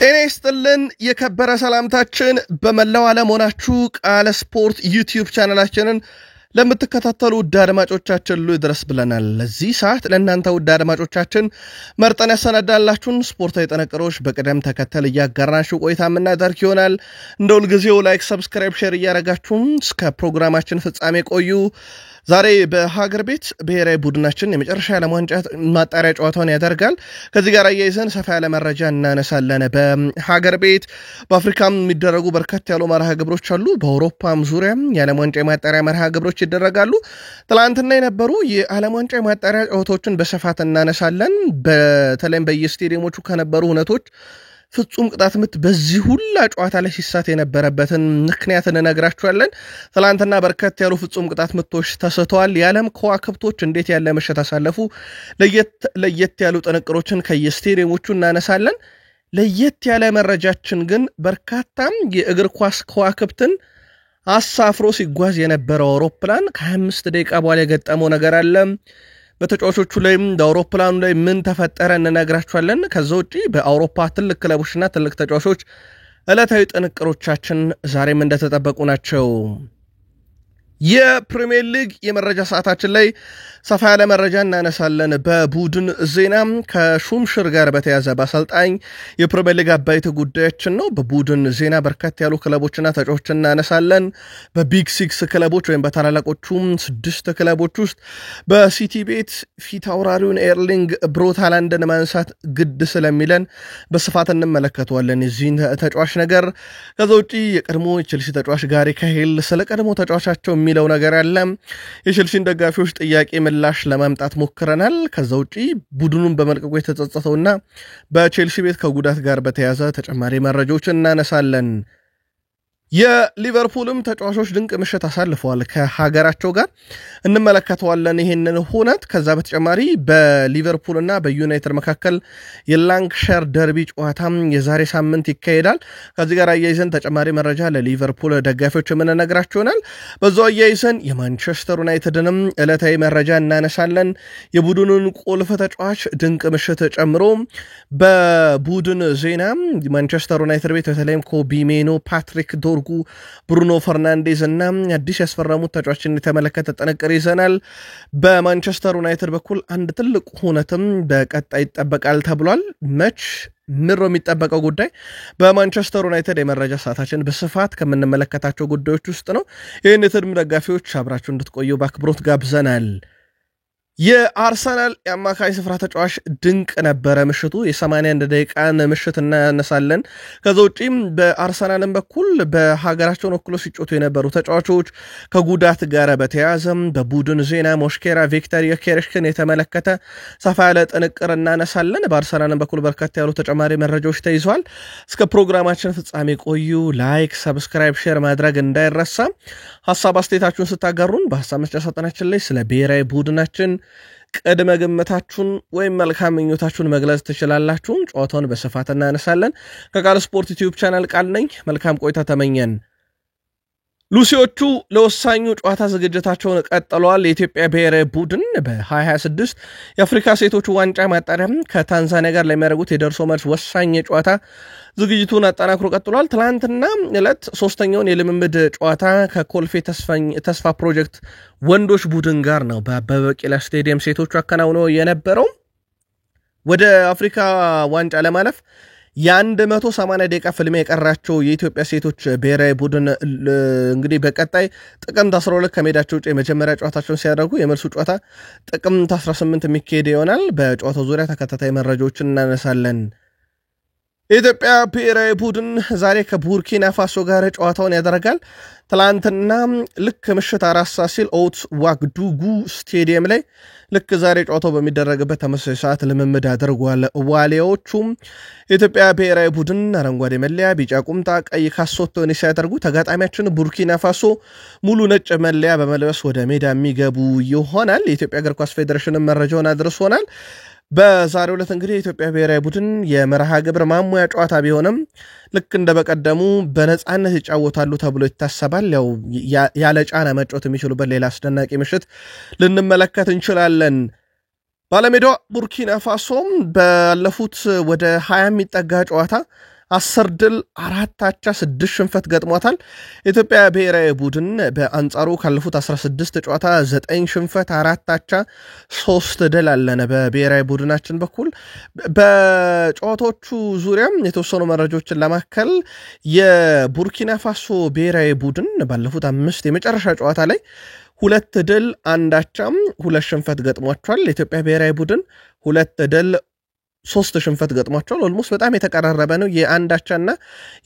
ጤና ይስጥልን የከበረ ሰላምታችን በመላው ዓለም ሆናችሁ ቃለ ስፖርት ዩቲዩብ ቻናላችንን ለምትከታተሉ ውድ አድማጮቻችን ሁሉ ይድረስ ብለናል። ለዚህ ሰዓት ለእናንተ ውድ አድማጮቻችን መርጠን ያሰናዳላችሁን ስፖርታዊ ጥንቅሮች በቅደም ተከተል እያጋራናችሁ ቆይታ የምናደርግ ይሆናል። እንደ ሁልጊዜው ላይክ፣ ሰብስክራይብ፣ ሼር እያደረጋችሁ እስከ ፕሮግራማችን ፍጻሜ ቆዩ። ዛሬ በሀገር ቤት ብሔራዊ ቡድናችን የመጨረሻ ዓለም ዋንጫ ማጣሪያ ጨዋታውን ያደርጋል። ከዚህ ጋር አያይዘን ሰፋ ያለ መረጃ እናነሳለን። በሀገር ቤት በአፍሪካም የሚደረጉ በርከት ያሉ መርሃ ግብሮች አሉ። በአውሮፓም ዙሪያ የዓለም ዋንጫ የማጣሪያ መርሃ ግብሮች ይደረጋሉ። ትላንትና የነበሩ የዓለም ዋንጫ የማጣሪያ ጨዋታዎችን በስፋት እናነሳለን። በተለይም በየስቴዲየሞቹ ከነበሩ ሁነቶች ፍጹም ቅጣት ምት በዚህ ሁላ ጨዋታ ላይ ሲሳት የነበረበትን ምክንያት እንነግራችኋለን። ትላንትና በርከት ያሉ ፍጹም ቅጣት ምቶች ተስተዋል። የዓለም ከዋክብቶች እንዴት ያለ ምሽት አሳለፉ? ለየት ያሉ ጥንቅሮችን ከየስቴዲየሞቹ እናነሳለን። ለየት ያለ መረጃችን ግን በርካታም የእግር ኳስ ከዋክብትን አሳፍሮ ሲጓዝ የነበረው አውሮፕላን ከ25 ደቂቃ በኋላ የገጠመው ነገር አለ። በተጫዋቾቹ ላይ በአውሮፕላኑ ላይ ምን ተፈጠረ እንነግራችኋለን። ከዛ ውጪ በአውሮፓ ትልቅ ክለቦችና ትልቅ ተጫዋቾች ዕለታዊ ጥንቅሮቻችን ዛሬም እንደተጠበቁ ናቸው። የፕሪሚየር ሊግ የመረጃ ሰዓታችን ላይ ሰፋ ያለ መረጃ እናነሳለን። በቡድን ዜና ከሹምሽር ጋር በተያዘ በአሰልጣኝ የፕሪሚየር ሊግ አባይት ጉዳያችን ነው። በቡድን ዜና በርከት ያሉ ክለቦችና ተጫዋቾችን እናነሳለን። በቢግ ሲክስ ክለቦች ወይም በታላላቆቹ 6 ክለቦች ውስጥ በሲቲ ቤት ፊት አውራሪውን ኤርሊንግ ብሮት ሃላንድን ማንሳት ግድ ስለሚለን በስፋት እንመለከተዋለን የዚህን ተጫዋች ነገር። ከዛ ውጪ የቀድሞ የቼልሲ ተጫዋች ጋሪ ካሂል ስለ ቀድሞ ተጫዋቻቸው የሚለው ነገር አለ። የቼልሲን ደጋፊዎች ጥያቄ ምላሽ ለማምጣት ሞክረናል። ከዛ ውጪ ቡድኑን በመልቀቁ የተጸጸተውና በቼልሲ ቤት ከጉዳት ጋር በተያያዘ ተጨማሪ መረጃዎችን እናነሳለን። የሊቨርፑልም ተጫዋቾች ድንቅ ምሽት አሳልፈዋል ከሀገራቸው ጋር እንመለከተዋለን ይሄንን ሁነት። ከዛ በተጨማሪ በሊቨርፑልና በዩናይትድ መካከል የላንክሻየር ደርቢ ጨዋታም የዛሬ ሳምንት ይካሄዳል። ከዚህ ጋር አያይዘን ተጨማሪ መረጃ ለሊቨርፑል ደጋፊዎች የምንነግራቸው ይሆናል። በዛው አያይዘን የማንቸስተር ዩናይትድንም ዕለታዊ መረጃ እናነሳለን። የቡድኑን ቁልፍ ተጫዋች ድንቅ ምሽት ጨምሮ በቡድን ዜና ማንቸስተር ዩናይትድ ቤት በተለይም ኮቢ ሜኖ፣ ፓትሪክ ዶርጉ፣ ብሩኖ ፈርናንዴዝ እና አዲስ ያስፈረሙት ተጫዋችን የተመለከተ ጥንቅር ይዘናል። በማንቸስተር ዩናይትድ በኩል አንድ ትልቅ ሁነትም በቀጣይ ይጠበቃል ተብሏል። መች ምሮ የሚጠበቀው ጉዳይ በማንቸስተር ዩናይትድ የመረጃ ሰዓታችን በስፋት ከምንመለከታቸው ጉዳዮች ውስጥ ነው። ይህን የትድም ደጋፊዎች አብራችሁ እንድትቆዩ በአክብሮት ጋብዘናል። የአርሰናል የአማካይ ስፍራ ተጫዋች ድንቅ ነበረ ምሽቱ። የ81 ደቂቃን ምሽት እናነሳለን። ከዛ ውጪም በአርሰናልም በኩል በሀገራቸውን ወክሎ ሲጮቱ የነበሩ ተጫዋቾች ከጉዳት ጋር በተያያዘም በቡድን ዜና ሞስኬራ ቪክተር ዮኬሬሽን የተመለከተ ሰፋ ያለ ጥንቅር እናነሳለን። በአርሰናልም በኩል በርከት ያሉ ተጨማሪ መረጃዎች ተይዘዋል። እስከ ፕሮግራማችን ፍጻሜ ቆዩ። ላይክ፣ ሰብስክራይብ፣ ሼር ማድረግ እንዳይረሳ። ሀሳብ አስተያየታችሁን ስታጋሩን በሀሳብ መስጫ ሳጥናችን ላይ ስለ ብሔራዊ ቡድናችን ቅድመ ግምታችሁን ወይም መልካም ምኞታችሁን መግለጽ ትችላላችሁ። ጨዋታውን በስፋት እናነሳለን። ከቃል ስፖርት ዩቲዩብ ቻናል ቃል ነኝ። መልካም ቆይታ ተመኘን። ሉሲዎቹ ለወሳኙ ጨዋታ ዝግጅታቸውን ቀጥለዋል። የኢትዮጵያ ብሔራዊ ቡድን በ2026 የአፍሪካ ሴቶች ዋንጫ ማጣሪያ ከታንዛኒያ ጋር ለሚያደርጉት የደርሶ መልስ ወሳኝ ጨዋታ ዝግጅቱን አጠናክሮ ቀጥሏል። ትላንትና ዕለት 3ኛውን የልምምድ ጨዋታ ከኮልፌ ተስፋ ፕሮጀክት ወንዶች ቡድን ጋር ነው በአበበ ቢቂላ ስቴዲየም ሴቶቹ አከናውነው የነበረው። ወደ አፍሪካ ዋንጫ ለማለፍ የ180 ደቂቃ ፍልሚያ የቀራቸው የኢትዮጵያ ሴቶች ብሔራዊ ቡድን እንግዲህ በቀጣይ ጥቅምት 12 ከሜዳቸው ውጭ የመጀመሪያ ጨዋታቸውን ሲያደርጉ የመልሱ ጨዋታ ጥቅምት 18 የሚካሄድ ይሆናል። በጨዋታው ዙሪያ ተከታታይ መረጃዎችን እናነሳለን። የኢትዮጵያ ብሔራዊ ቡድን ዛሬ ከቡርኪና ፋሶ ጋር ጨዋታውን ያደርጋል። ትላንትና ልክ ምሽት 4 ሰዓት ሲል ኦት ዋግዱጉ ስቴዲየም ላይ ልክ ዛሬ ጨዋታው በሚደረግበት ተመሳሳይ ሰዓት ልምምድ አድርጓል። ዋሊያዎቹም የኢትዮጵያ ብሔራዊ ቡድን አረንጓዴ መለያ፣ ቢጫ ቁምጣ፣ ቀይ ካሶቶን ሲያደርጉ ተጋጣሚያችን ቡርኪና ፋሶ ሙሉ ነጭ መለያ በመልበስ ወደ ሜዳ የሚገቡ ይሆናል። የኢትዮጵያ እግር ኳስ ፌዴሬሽን መረጃውን አድርሶናል። በዛሬው ዕለት እንግዲህ የኢትዮጵያ ብሔራዊ ቡድን የመርሃ ግብር ማሙያ ጨዋታ ቢሆንም ልክ እንደ በቀደሙ በነፃነት ይጫወታሉ ተብሎ ይታሰባል። ያው ያለ ጫና መጫወት የሚችሉበት ሌላ አስደናቂ ምሽት ልንመለከት እንችላለን። ባለሜዳዋ ቡርኪና ፋሶም ባለፉት ወደ 20 የሚጠጋ ጨዋታ 10 ድል 4 አቻ 6 ሽንፈት ገጥሟታል። ኢትዮጵያ ብሔራዊ ቡድን በአንጻሩ ካለፉት 16 ጨዋታ 9 ሽንፈት 4 አቻ 3 ድል አለን። በብሔራዊ ቡድናችን በኩል በጨዋታዎቹ ዙሪያም የተወሰኑ መረጃዎችን ለማከል የቡርኪና ፋሶ ብሔራዊ ቡድን ባለፉት 5 የመጨረሻ ጨዋታ ላይ 2 ድል 1 አቻም 2 ሽንፈት ገጥሟቸዋል። የኢትዮጵያ ብሔራዊ ቡድን 2 ድል 3 ሽንፈት ገጥሟቸዋል። ኦልሞስት በጣም የተቀራረበ ነው። የአንድ አቻና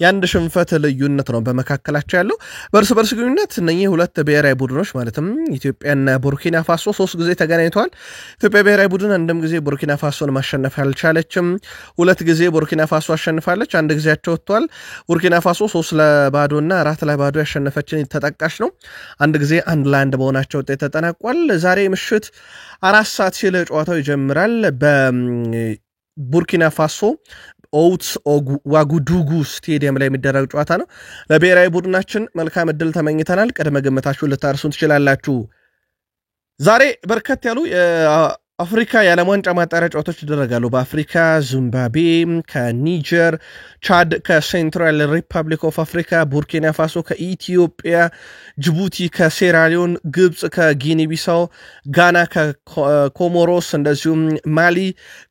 የአንድ ሽንፈት ልዩነት ነው በመካከላቸው ያለው። በእርስ በርስ ግንኙነት እነኚህ ሁለት ብሔራዊ ቡድኖች ማለትም ኢትዮጵያና ቡርኪና ፋሶ 3 ጊዜ ተገናኝተዋል። ኢትዮጵያ ብሔራዊ ቡድን አንድም ጊዜ ቡርኪና ፋሶን ማሸነፍ አልቻለችም። 2 ጊዜ ቡርኪና ፋሶ አሸንፋለች፣ አንድ ጊዜያቸው ወጥቷል። ቡርኪና ፋሶ 3-0 እና 4-0 ያሸነፈችን ተጠቃሽ ነው። አንድ ጊዜ 1-1 በሆናቸው ውጤት ተጠናቋል። ዛሬ ምሽት 4 ሰዓት ሲል ጨዋታው ይጀምራል። ቡርኪና ፋሶ ኦውትስ ዋጉዱጉ ስቴዲየም ላይ የሚደረግ ጨዋታ ነው። ለብሔራዊ ቡድናችን መልካም እድል ተመኝተናል። ቅድመ ግምታችሁን ልታርሱን ትችላላችሁ። ዛሬ በርከት ያሉ አፍሪካ የዓለም ዋንጫ ማጣሪያ ጨዋታዎች ይደረጋሉ። በአፍሪካ ዚምባብዌ ከኒጀር፣ ቻድ ከሴንትራል ሪፐብሊክ ኦፍ አፍሪካ፣ ቡርኪና ፋሶ ከኢትዮጵያ፣ ጅቡቲ ከሴራሊዮን፣ ግብጽ ከጊኒ ቢሳው፣ ጋና ከኮሞሮስ እንደዚሁም ማሊ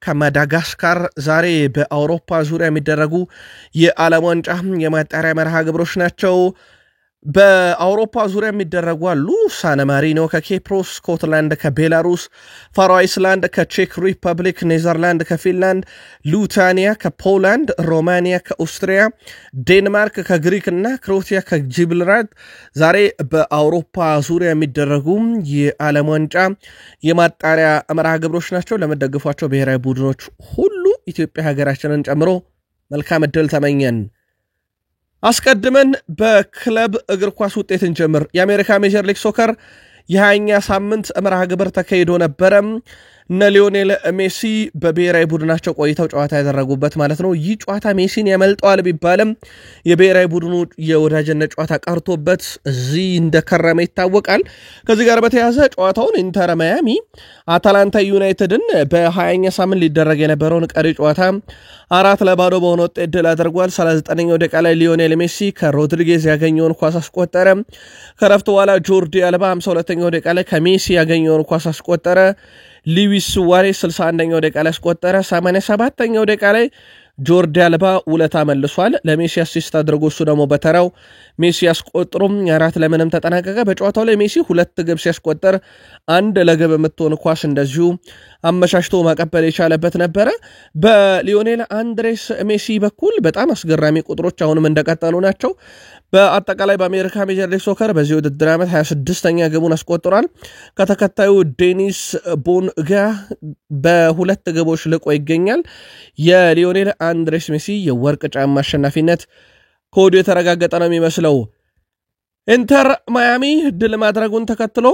ከማዳጋስካር ዛሬ በአውሮፓ ዙሪያ የሚደረጉ የዓለም ዋንጫ የማጣሪያ መርሃ ግብሮች ናቸው። በአውሮፓ ዙሪያ የሚደረጉ አሉ። ሳን ማሪኖ ከኬፕሮስ፣ ስኮትላንድ ከቤላሩስ፣ ፋሮ አይስላንድ ከቼክ ሪፐብሊክ፣ ኔዘርላንድ ከፊንላንድ፣ ሉታኒያ ከፖላንድ፣ ሮማኒያ ከኦስትሪያ፣ ዴንማርክ ከግሪክ እና ክሮቲያ ከጂብራልታር ዛሬ በአውሮፓ ዙሪያ የሚደረጉ የዓለም ዋንጫ የማጣሪያ መርሃ ግብሮች ናቸው። ለመደግፏቸው ብሔራዊ ቡድኖች ሁሉ ኢትዮጵያ ሀገራችንን ጨምሮ መልካም እድል ተመኘን። አስቀድመን በክለብ እግር ኳስ ውጤት እንጀምር። የአሜሪካ ሜጀር ሊግ ሶከር የ20ኛ ሳምንት መርሃ ግብር ተካሂዶ ነበረ። እነ ሊዮኔል ሜሲ በብሔራዊ ቡድናቸው ቆይተው ጨዋታ ያደረጉበት ማለት ነው። ይህ ጨዋታ ሜሲን ያመልጠዋል ቢባልም የብሔራዊ ቡድኑ የወዳጅነት ጨዋታ ቀርቶበት እዚህ እንደከረመ ይታወቃል። ከዚህ ጋር በተያያዘ ጨዋታውን ኢንተር ማያሚ አታላንታ ዩናይትድን በ20ኛ ሳምንት ሊደረግ የነበረውን ቀሪ ጨዋታ 4-0 በሆነ ውጤት ድል አድርጓል። 39ኛው ደቂቃ ላይ ሊዮኔል ሜሲ ከሮድሪጌዝ ያገኘውን ኳስ አስቆጠረ። ከረፍት በኋላ ጆርዲ አልባ 52ኛው ደቂቃ ላይ ከሜሲ ያገኘውን ኳስ አስቆጠረ። ሉዊስ ሱዋሬስ 61ኛው ደቂቃ ላይ አስቆጠረ። 87ኛው ደቂቃ ላይ ጆርዲ አልባ ውለታ መልሷል። ለሜሲ አሲስት አድርጎ እሱ ደግሞ በተራው ሜሲ ያስቆጥሩም 4-0 ተጠናቀቀ። በጨዋታው ላይ ሜሲ 2 ግብ ሲያስቆጠር 1 ለግብ የምትሆን ኳስ እንደዚሁ አመሻሽቶ ማቀበል የቻለበት ነበረ። በሊዮኔል አንድሬስ ሜሲ በኩል በጣም አስገራሚ ቁጥሮች አሁንም እንደቀጠሉ ናቸው። በአጠቃላይ በአሜሪካ ሜጀር ሊግ ሶከር በዚህ ውድድር ዓመት 26ኛ ግቡን አስቆጥሯል። ከተከታዩ ዴኒስ ቦንጋ በ2 ግቦች ልቆ ይገኛል። የሊዮኔል አንድሬስ ሜሲ የወርቅ ጫማ አሸናፊነት ከወዲሁ የተረጋገጠ ነው የሚመስለው። ኢንተር ማያሚ ድል ማድረጉን ተከትሎ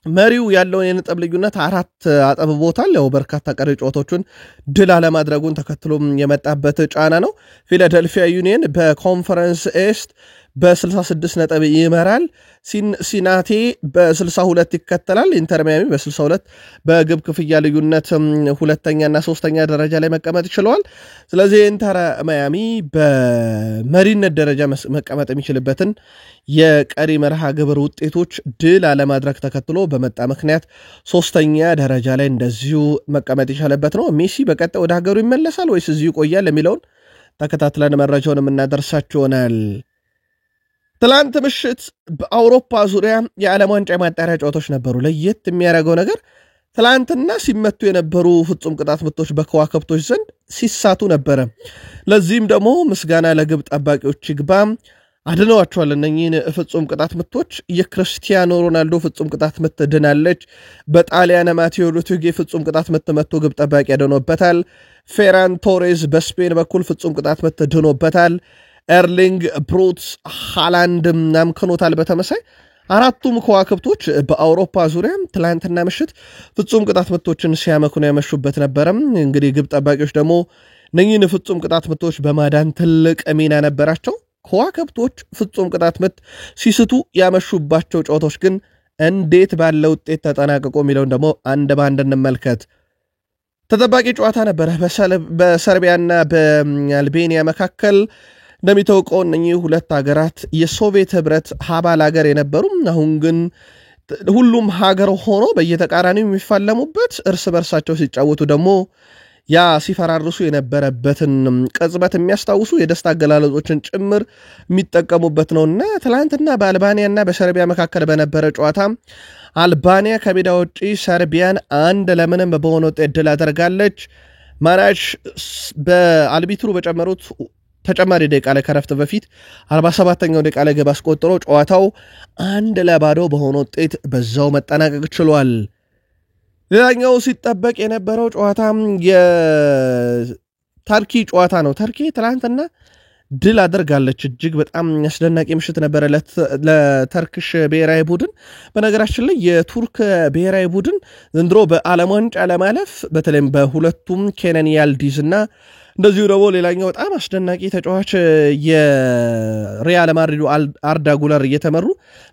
መሪው ያለውን የነጥብ ልዩነት 4 አጥብቦታል። ያው በርካታ ቀሪ ጨዋታዎችን ድል አለማድረጉን ተከትሎ የመጣበት ጫና ነው። ፊላደልፊያ ዩኒየን በኮንፈረንስ ኤስት በ66 ነጥብ ይመራል። ሲናቴ በ62 ይከተላል። ኢንተር ማያሚ በ62 በግብ ክፍያ ልዩነት ሁለተኛና ሶስተኛ ደረጃ ላይ መቀመጥ ይችላል። ስለዚህ ኢንተር ማያሚ በመሪነት ደረጃ መቀመጥ የሚችልበትን የቀሪ መርሃ ግብር ውጤቶች ድል አለማድረግ ተከትሎ በመጣ ምክንያት ሶስተኛ ደረጃ ላይ እንደዚሁ መቀመጥ ይቻለበት ነው። ሜሲ በቀጣይ ወደ ሀገሩ ይመለሳል ወይስ እዚሁ ይቆያል የሚለውን ተከታትለን መረጃውን የምናደርሳችሁ ይሆናል። ትላንት ምሽት በአውሮፓ ዙሪያ የዓለም ዋንጫ ማጣሪያ ጨዋታዎች ነበሩ። ለየት የሚያደርገው ነገር ትላንትና ሲመቱ የነበሩ ፍጹም ቅጣት ምቶች በከዋክብቶች ዘንድ ሲሳቱ ነበረ። ለዚህም ደግሞ ምስጋና ለግብ ጠባቂዎች ይግባ፣ አድነዋቸዋል። እነኚህን ፍጹም ቅጣት ምቶች የክርስቲያኖ ሮናልዶ ፍጹም ቅጣት ምት ድናለች። በጣሊያን ማቴዎ ሩቲጌ ፍጹም ቅጣት ምት መቶ ግብ ጠባቂ ያድኖበታል። ፌራን ቶሬዝ በስፔን በኩል ፍጹም ቅጣት ምት ድኖበታል። ኤርሊንግ ብሮት ሃላንድ ናምከኖታል። በተመሳይ አራቱም ከዋክብቶች በአውሮፓ ዙሪያ ትላንትና ምሽት ፍጹም ቅጣት ምቶችን ሲያመክኑ ያመሹበት ነበረም። እንግዲህ ግብ ጠባቂዎች ደግሞ እነኚህን ፍጹም ቅጣት ምቶች በማዳን ትልቅ ሚና ነበራቸው። ከዋክብቶች ፍጹም ቅጣት ምት ሲስቱ ያመሹባቸው ጨዋታዎች ግን እንዴት ባለ ውጤት ተጠናቀቁ የሚለውን ደግሞ አንድ ባንድ እንመልከት። ተጠባቂ ጨዋታ ነበር በሰርቢያና በአልቤኒያ መካከል እንደሚታወቀው እነኚህ ሁለት ሀገራት የሶቪየት ህብረት አባል ሀገር የነበሩ አሁን ግን ሁሉም ሀገር ሆኖ በየተቃራኒው የሚፋለሙበት እርስ በርሳቸው ሲጫወቱ ደግሞ ያ ሲፈራርሱ የነበረበትን ቅጽበት የሚያስታውሱ የደስታ አገላለጾችን ጭምር የሚጠቀሙበት ነውና ትላንትና በአልባኒያና በሰርቢያ መካከል በነበረ ጨዋታ አልባኒያ ከሜዳ ውጪ ሰርቢያን 1-0 በሆነ ውጤት ድል አድርጋለች። ማናች በአልቢትሩ በጨመሩት ተጨማሪ ደቂቃ ላይ ከረፍት በፊት 47ኛው ደቂቃ ላይ ግብ አስቆጥሮ ጨዋታው 1-0 በሆነ ውጤት በዛው መጠናቀቅ ችሏል። ሌላኛው ሲጠበቅ የነበረው ጨዋታ የታርኪ ጨዋታ ነው። ተርኪ ትላንትና ድል አድርጋለች። እጅግ በጣም አስደናቂ ምሽት ነበረ ለተርክሽ ብሔራዊ ቡድን። በነገራችን ላይ የቱርክ ብሔራዊ ቡድን ዘንድሮ በዓለም ዋንጫ ለማለፍ በተለይም በሁለቱም ኬነን ያልዲዝ እና እንደዚሁ ደግሞ ሌላኛው በጣም አስደናቂ ተጫዋች የሪያል ማድሪዱ አርዳ ጉለር እየተመሩ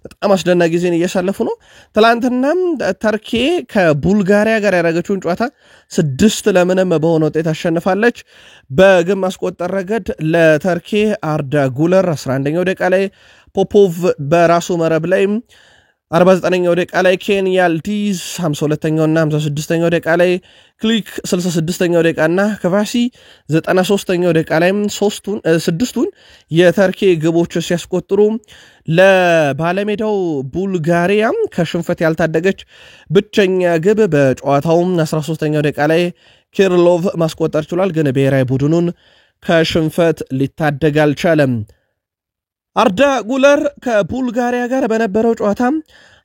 በጣም አስደናቂ ጊዜን እያሳለፉ ነው። ትላንትናም ተርኪ ከቡልጋሪያ ጋር ያደረገችውን ጨዋታ 6-0 በሆነ ውጤት አሸንፋለች። በግብ ማስቆጠር ረገድ ለተርኪ አርዳ ጉለር 11ኛው ደቂቃ ላይ፣ ፖፖቭ በራሱ መረብ ላይ 49ኛው ደቂቃ ላይ፣ ኬን ያልዲዝ 52ኛውና 56ኛው ደቂቃ ላይ፣ ክሊክ 66ኛው ደቂቃና ከቫሲ 93ኛው ደቂቃ ላይ ስድስቱን የተርኪ ግቦች ሲያስቆጥሩ ለባለሜዳው ቡልጋሪያ ከሽንፈት ያልታደገች ብቸኛ ግብ በጨዋታው 13ኛው ደቂቃ ላይ ኪርሎቭ ማስቆጠር ችሏል። ግን ብሔራዊ ቡድኑን ከሽንፈት ሊታደግ አልቻለም። አርዳ ጉለር ከቡልጋሪያ ጋር በነበረው ጨዋታ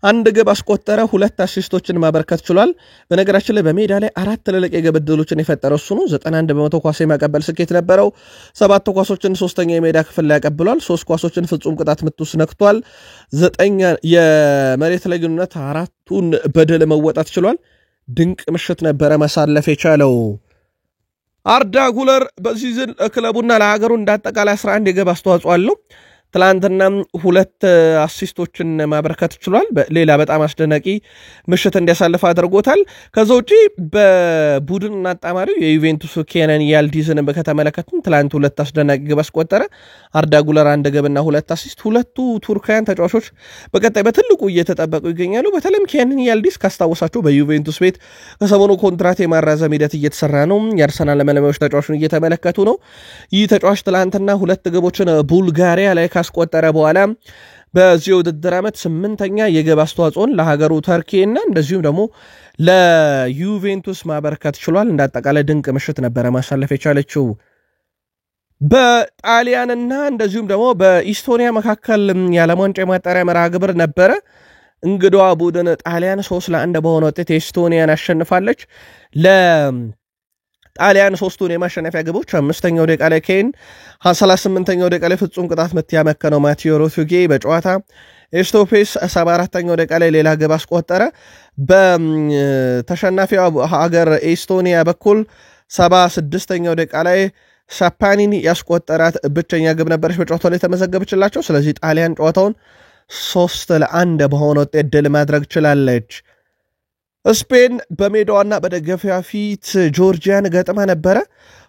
1 ግብ አስቆጠረ፣ 2 አሲስቶችን ማበርከት ችሏል። በነገራችን ላይ በሜዳ ላይ 4 ትልልቅ የግብ ዕድሎችን የፈጠረው እሱ ነው። 91% ኳስ የማቀበል ስኬት ነበረው። 7 ኳሶችን ሶስተኛ የሜዳ ክፍል ላይ ያቀብሏል። 3 ኳሶችን ፍጹም ቅጣት ምት ውስጥ ነክቷል። 9 የመሬት ላይ ግንኙነት 4ቱን በድል መወጣት ችሏል። ድንቅ ምሽት ነበረ ማሳለፍ የቻለው አርዳ ጉለር። በሲዝን ክለቡና ለሀገሩ እንዳጠቃላይ 11 የግብ አስተዋጽኦ አለው። ትላንትና 2 አሲስቶችን ማበርከት ችሏል። ሌላ በጣም አስደናቂ ምሽት እንዲያሳልፍ አድርጎታል። ከዛ ውጪ በቡድን አጣማሪው የዩቬንቱስ ኬነን ያልዲዝን ከተመለከትን ትላንት 2 አስደናቂ ግብ አስቆጠረ። አርዳ ጉለር 1 ግብና 2 አሲስት። ሁለቱ ቱርካውያን ተጫዋቾች በቀጣይ በትልቁ እየተጠበቁ ይገኛሉ። በተለይም ኬነን ያልዲዝ ካስታወሳችሁ በዩቬንቱስ ቤት ከሰሞኑ ኮንትራት የማራዘም ሂደት እየተሰራ ነው። የአርሰናል መለማዮች ተጫዋቹን እየተመለከቱ ነው። ይህ ተጫዋች ትላንትና 2 ግቦችን ቡልጋሪያ ላይ ካስቆጠረ በኋላ በዚህ ውድድር ዓመት 8ኛ የግብ አስተዋጽኦን ለሀገሩ ተርኪና እንደዚሁም ደግሞ ለዩቬንቱስ ማበርከት ችሏል። እንዳጠቃላይ ድንቅ ምሽት ነበረ ማሳለፍ የቻለችው። በጣሊያንና እንደዚሁም ደግሞ በኢስቶኒያ መካከል የዓለም ዋንጫ የማጣሪያ መርሃ ግብር ነበረ። እንግዳዋ ቡድን ጣሊያን 3-1 በሆነ ውጤት ኤስቶኒያን አሸንፋለች። ጣሊያን 3ቱን የማሸነፊያ ግቦች 5ኛው ደቂቃ ላይ ኬን፣ 38ኛው ደቂቃ ላይ ፍጹም ቅጣት ምት ያመከነው ማቴዎ ሮቱጌ በጨዋታ ኤስቶፔስ 74ኛው ደቂቃ ላይ ሌላ ግብ አስቆጠረ። በተሸናፊዋ ሀገር ኤስቶኒያ በኩል 76ኛው ደቂቃ ላይ ሳፓኒኒ ያስቆጠራት ብቸኛ ግብ ነበረች በጨዋታው ላይ ተመዘገበችላቸው። ስለዚህ ጣሊያን ጨዋታውን 3-1 በሆነ ውጤት ድል ማድረግ ችላለች። ስፔን በሜዳዋና በደጋፊዋ ፊት ጆርጂያን ገጥማ ነበረ።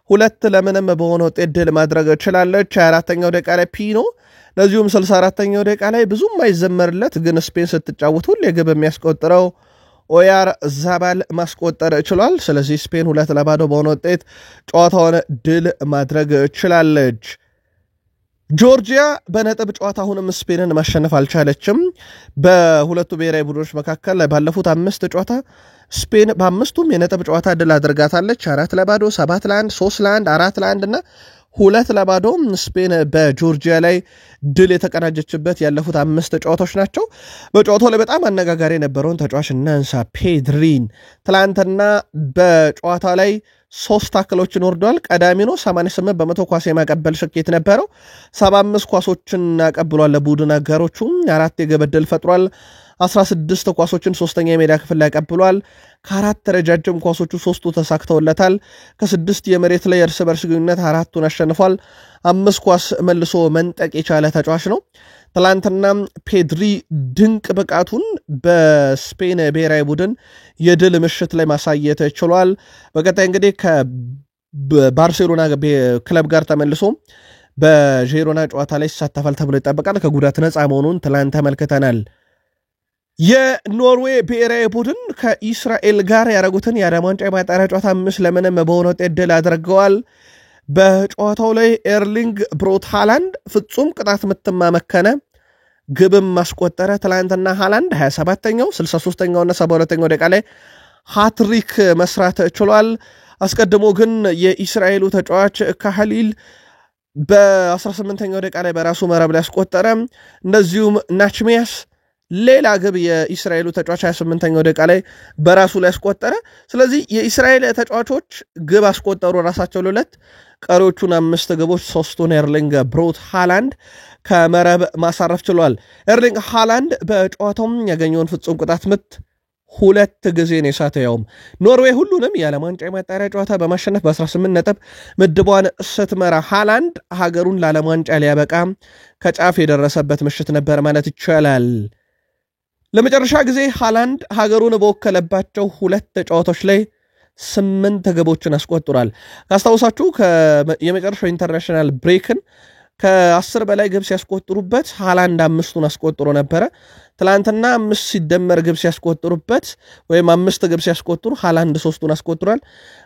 2-0 በሆነ ውጤት ድል ማድረግ ችላለች። 24ኛው ደቂቃ ላይ ፒኖ፣ ለዚሁም 64ኛው ደቂቃ ላይ ብዙም አይዘመርለት ግን ስፔን ስትጫወት ሁሌ ግብ የሚያስቆጥረው ኦያር ዛባል ማስቆጠር ችሏል። ስለዚህ ስፔን 2-0 በሆነ ውጤት ጨዋታውን ድል ማድረግ ችላለች። ጆርጂያ በነጥብ ጨዋታ አሁንም ስፔንን ማሸነፍ አልቻለችም። በሁለቱ ብሔራዊ ቡድኖች መካከል ባለፉት 5 ጨዋታ ስፔን በ5ቱም የነጥብ ጨዋታ ድል አድርጋታለች። 4-0፣ 7-1፣ 3-1፣ 4-1 እና 2-0 ስፔን በጆርጂያ ላይ ድል የተቀናጀችበት ያለፉት 5 ጨዋታዎች ናቸው። በጨዋታው ላይ በጣም አነጋጋሪ የነበረውን ተጫዋች እናንሳ። ፔድሪን ትላንትና በጨዋታ ላይ 3 ታክሎችን ወርዷል። ቀዳሚ ነው። 88% ኳስ የማቀበል ስኬት ነበረው። 75 ኳሶችን አቀብሏል ለቡድን አጋሮቹ። 4 የግብ ዕድል ፈጥሯል። 16 ኳሶችን ሶስተኛ የሜዳ ክፍል ላይ አቀብሏል። ከ4 ረጃጅም ኳሶቹ 3ቱ ተሳክተውለታል። ከ6 የመሬት ላይ እርስ በርስ ግንኙነት 4ቱን አሸንፏል። 5 ኳስ መልሶ መንጠቅ የቻለ ተጫዋች ነው። ትላንትና ፔድሪ ድንቅ ብቃቱን በስፔን ብሔራዊ ቡድን የድል ምሽት ላይ ማሳየት ችሏል። በቀጣይ እንግዲህ ከባርሴሎና ክለብ ጋር ተመልሶ በጄሮና ጨዋታ ላይ ይሳተፋል ተብሎ ይጠበቃል። ከጉዳት ነፃ መሆኑን ትላንት ተመልክተናል። የኖርዌይ ብሔራዊ ቡድን ከኢስራኤል ጋር ያደረጉትን የዓለም ዋንጫ የማጣሪያ ጨዋታ 5-0 በሆነ ውጤት ድል አድርገዋል። በጨዋታው ላይ ኤርሊንግ ብሮት ሃላንድ ፍጹም ቅጣት ምት ማመከነ ግብም ማስቆጠረ። ትላንትና ሃላንድ 27ኛው 63ኛውና 72ኛው ደቂቃ ላይ ሃትሪክ መስራት ችሏል። አስቀድሞ ግን የኢስራኤሉ ተጫዋች ካህሊል በ18ኛው ደቂቃ ላይ በራሱ መረብ ላይ አስቆጠረ። እንደዚሁም ናችሚያስ ሌላ ግብ የኢስራኤሉ ተጫዋች 28ኛው ደቂቃ ላይ በራሱ ላይ አስቆጠረ። ስለዚህ የኢስራኤል ተጫዋቾች ግብ አስቆጠሩ ራሳቸው ለሁለት፣ ቀሪዎቹን 5 ግቦች 3ቱን ኤርሊንግ ብሮት ሃላንድ ከመረብ ማሳረፍ ችሏል። ኤርሊንግ ሃላንድ በጨዋታውም ያገኘውን ፍጹም ቅጣት ምት 2 ጊዜ ነው የሳተው። ኖርዌይ ሁሉንም የዓለም ዋንጫ የማጣሪያ ጨዋታ በማሸነፍ በ18 ነጥብ ምድቧን ስትመራ ሃላንድ ሀገሩን ለዓለም ዋንጫ ሊያበቃ ከጫፍ የደረሰበት ምሽት ነበር ማለት ይቻላል። ለመጨረሻ ጊዜ ሃላንድ ሀገሩን በወከለባቸው 2 ጨዋታዎች ላይ 8 ግቦችን አስቆጥሯል። ካስታውሳችሁ የመጨረሻው ኢንተርናሽናል ብሬክን ከ10 በላይ ግብ ሲያስቆጥሩበት ሃላንድ 5ቱን አስቆጥሮ ነበረ። ትላንትና 5 ሲደመር ግብ ሲያስቆጥሩበት ወይም 5 ግብ ሲያስቆጥሩ ሃላንድ 3ቱን አስቆጥሯል።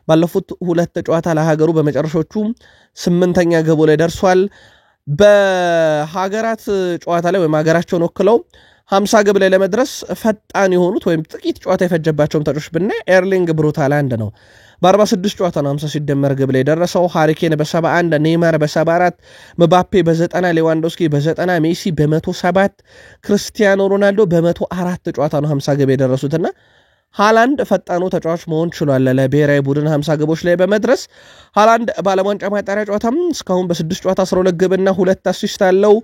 ባለፉት 2 ጨዋታ ለሀገሩ በመጨረሻዎቹ 8ኛ ግቡ ላይ ደርሷል። በሀገራት ጨዋታ ላይ ወይም ሀገራቸውን ወክለው 50 ግብ ላይ ለመድረስ ፈጣን የሆኑት ወይም ጥቂት ጨዋታ የፈጀባቸውም ተጫዋች ብናይ ኤርሊንግ ብሮት ሃላንድ ነው። በ46 ጨዋታ ነው 50 ሲደመር ግብ ላይ ደረሰው። ሃሪኬን በ71፣ ኔይማር በ74፣ ምባፔ በ90፣ ሌዋንዶስኪ በ90፣ ሜሲ በ107፣ ክርስቲያኖ ሮናልዶ በ104 ጨዋታ ነው 50 ግብ የደረሱትና ሃላንድ ፈጣኑ ተጫዋች መሆን ችሏል። ለብሔራዊ ቡድን 50 ግቦች ላይ በመድረስ ሃላንድ በዓለም ዋንጫ ማጣሪያ ጨዋታም እስካሁን በ6 ጨዋታ 12 ግብና 2 አሲስት አለው።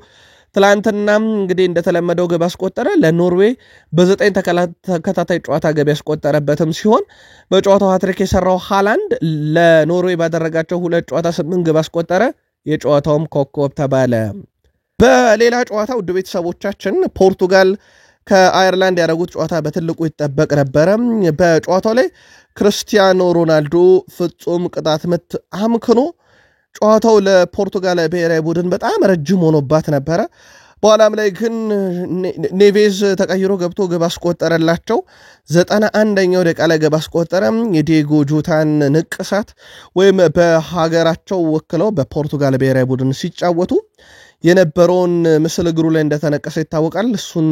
ትላንትናም እንግዲህ እንደተለመደው ግብ አስቆጠረ። ለኖርዌይ በ9 ተከታታይ ጨዋታ ግብ ያስቆጠረበትም ሲሆን በጨዋታው ሃትሪክ የሰራው ሃላንድ ለኖርዌይ ባደረጋቸው 2 ጨዋታ 8 ግብ አስቆጠረ። የጨዋታውም ኮከብ ተባለ። በሌላ ጨዋታ ውድ ቤተሰቦቻችን ፖርቱጋል ከአየርላንድ ያደረጉት ጨዋታ በትልቁ ይጠበቅ ነበረ። በጨዋታው ላይ ክርስቲያኖ ሮናልዶ ፍጹም ቅጣት ምት አምክኖ ጨዋታው ለፖርቱጋል ብሔራዊ ቡድን በጣም ረጅም ሆኖባት ነበረ። በኋላም ላይ ግን ኔቬዝ ተቀይሮ ገብቶ ግብ አስቆጠረላቸው። 91ኛው ደቂቃ ላይ ግብ አስቆጠረ። የዲየጎ ጆታን ንቅሳት ወይም በሀገራቸው ወክለው በፖርቱጋል ብሔራዊ ቡድን ሲጫወቱ የነበረውን ምስል እግሩ ላይ እንደተነቀሰ ይታወቃል። እሱን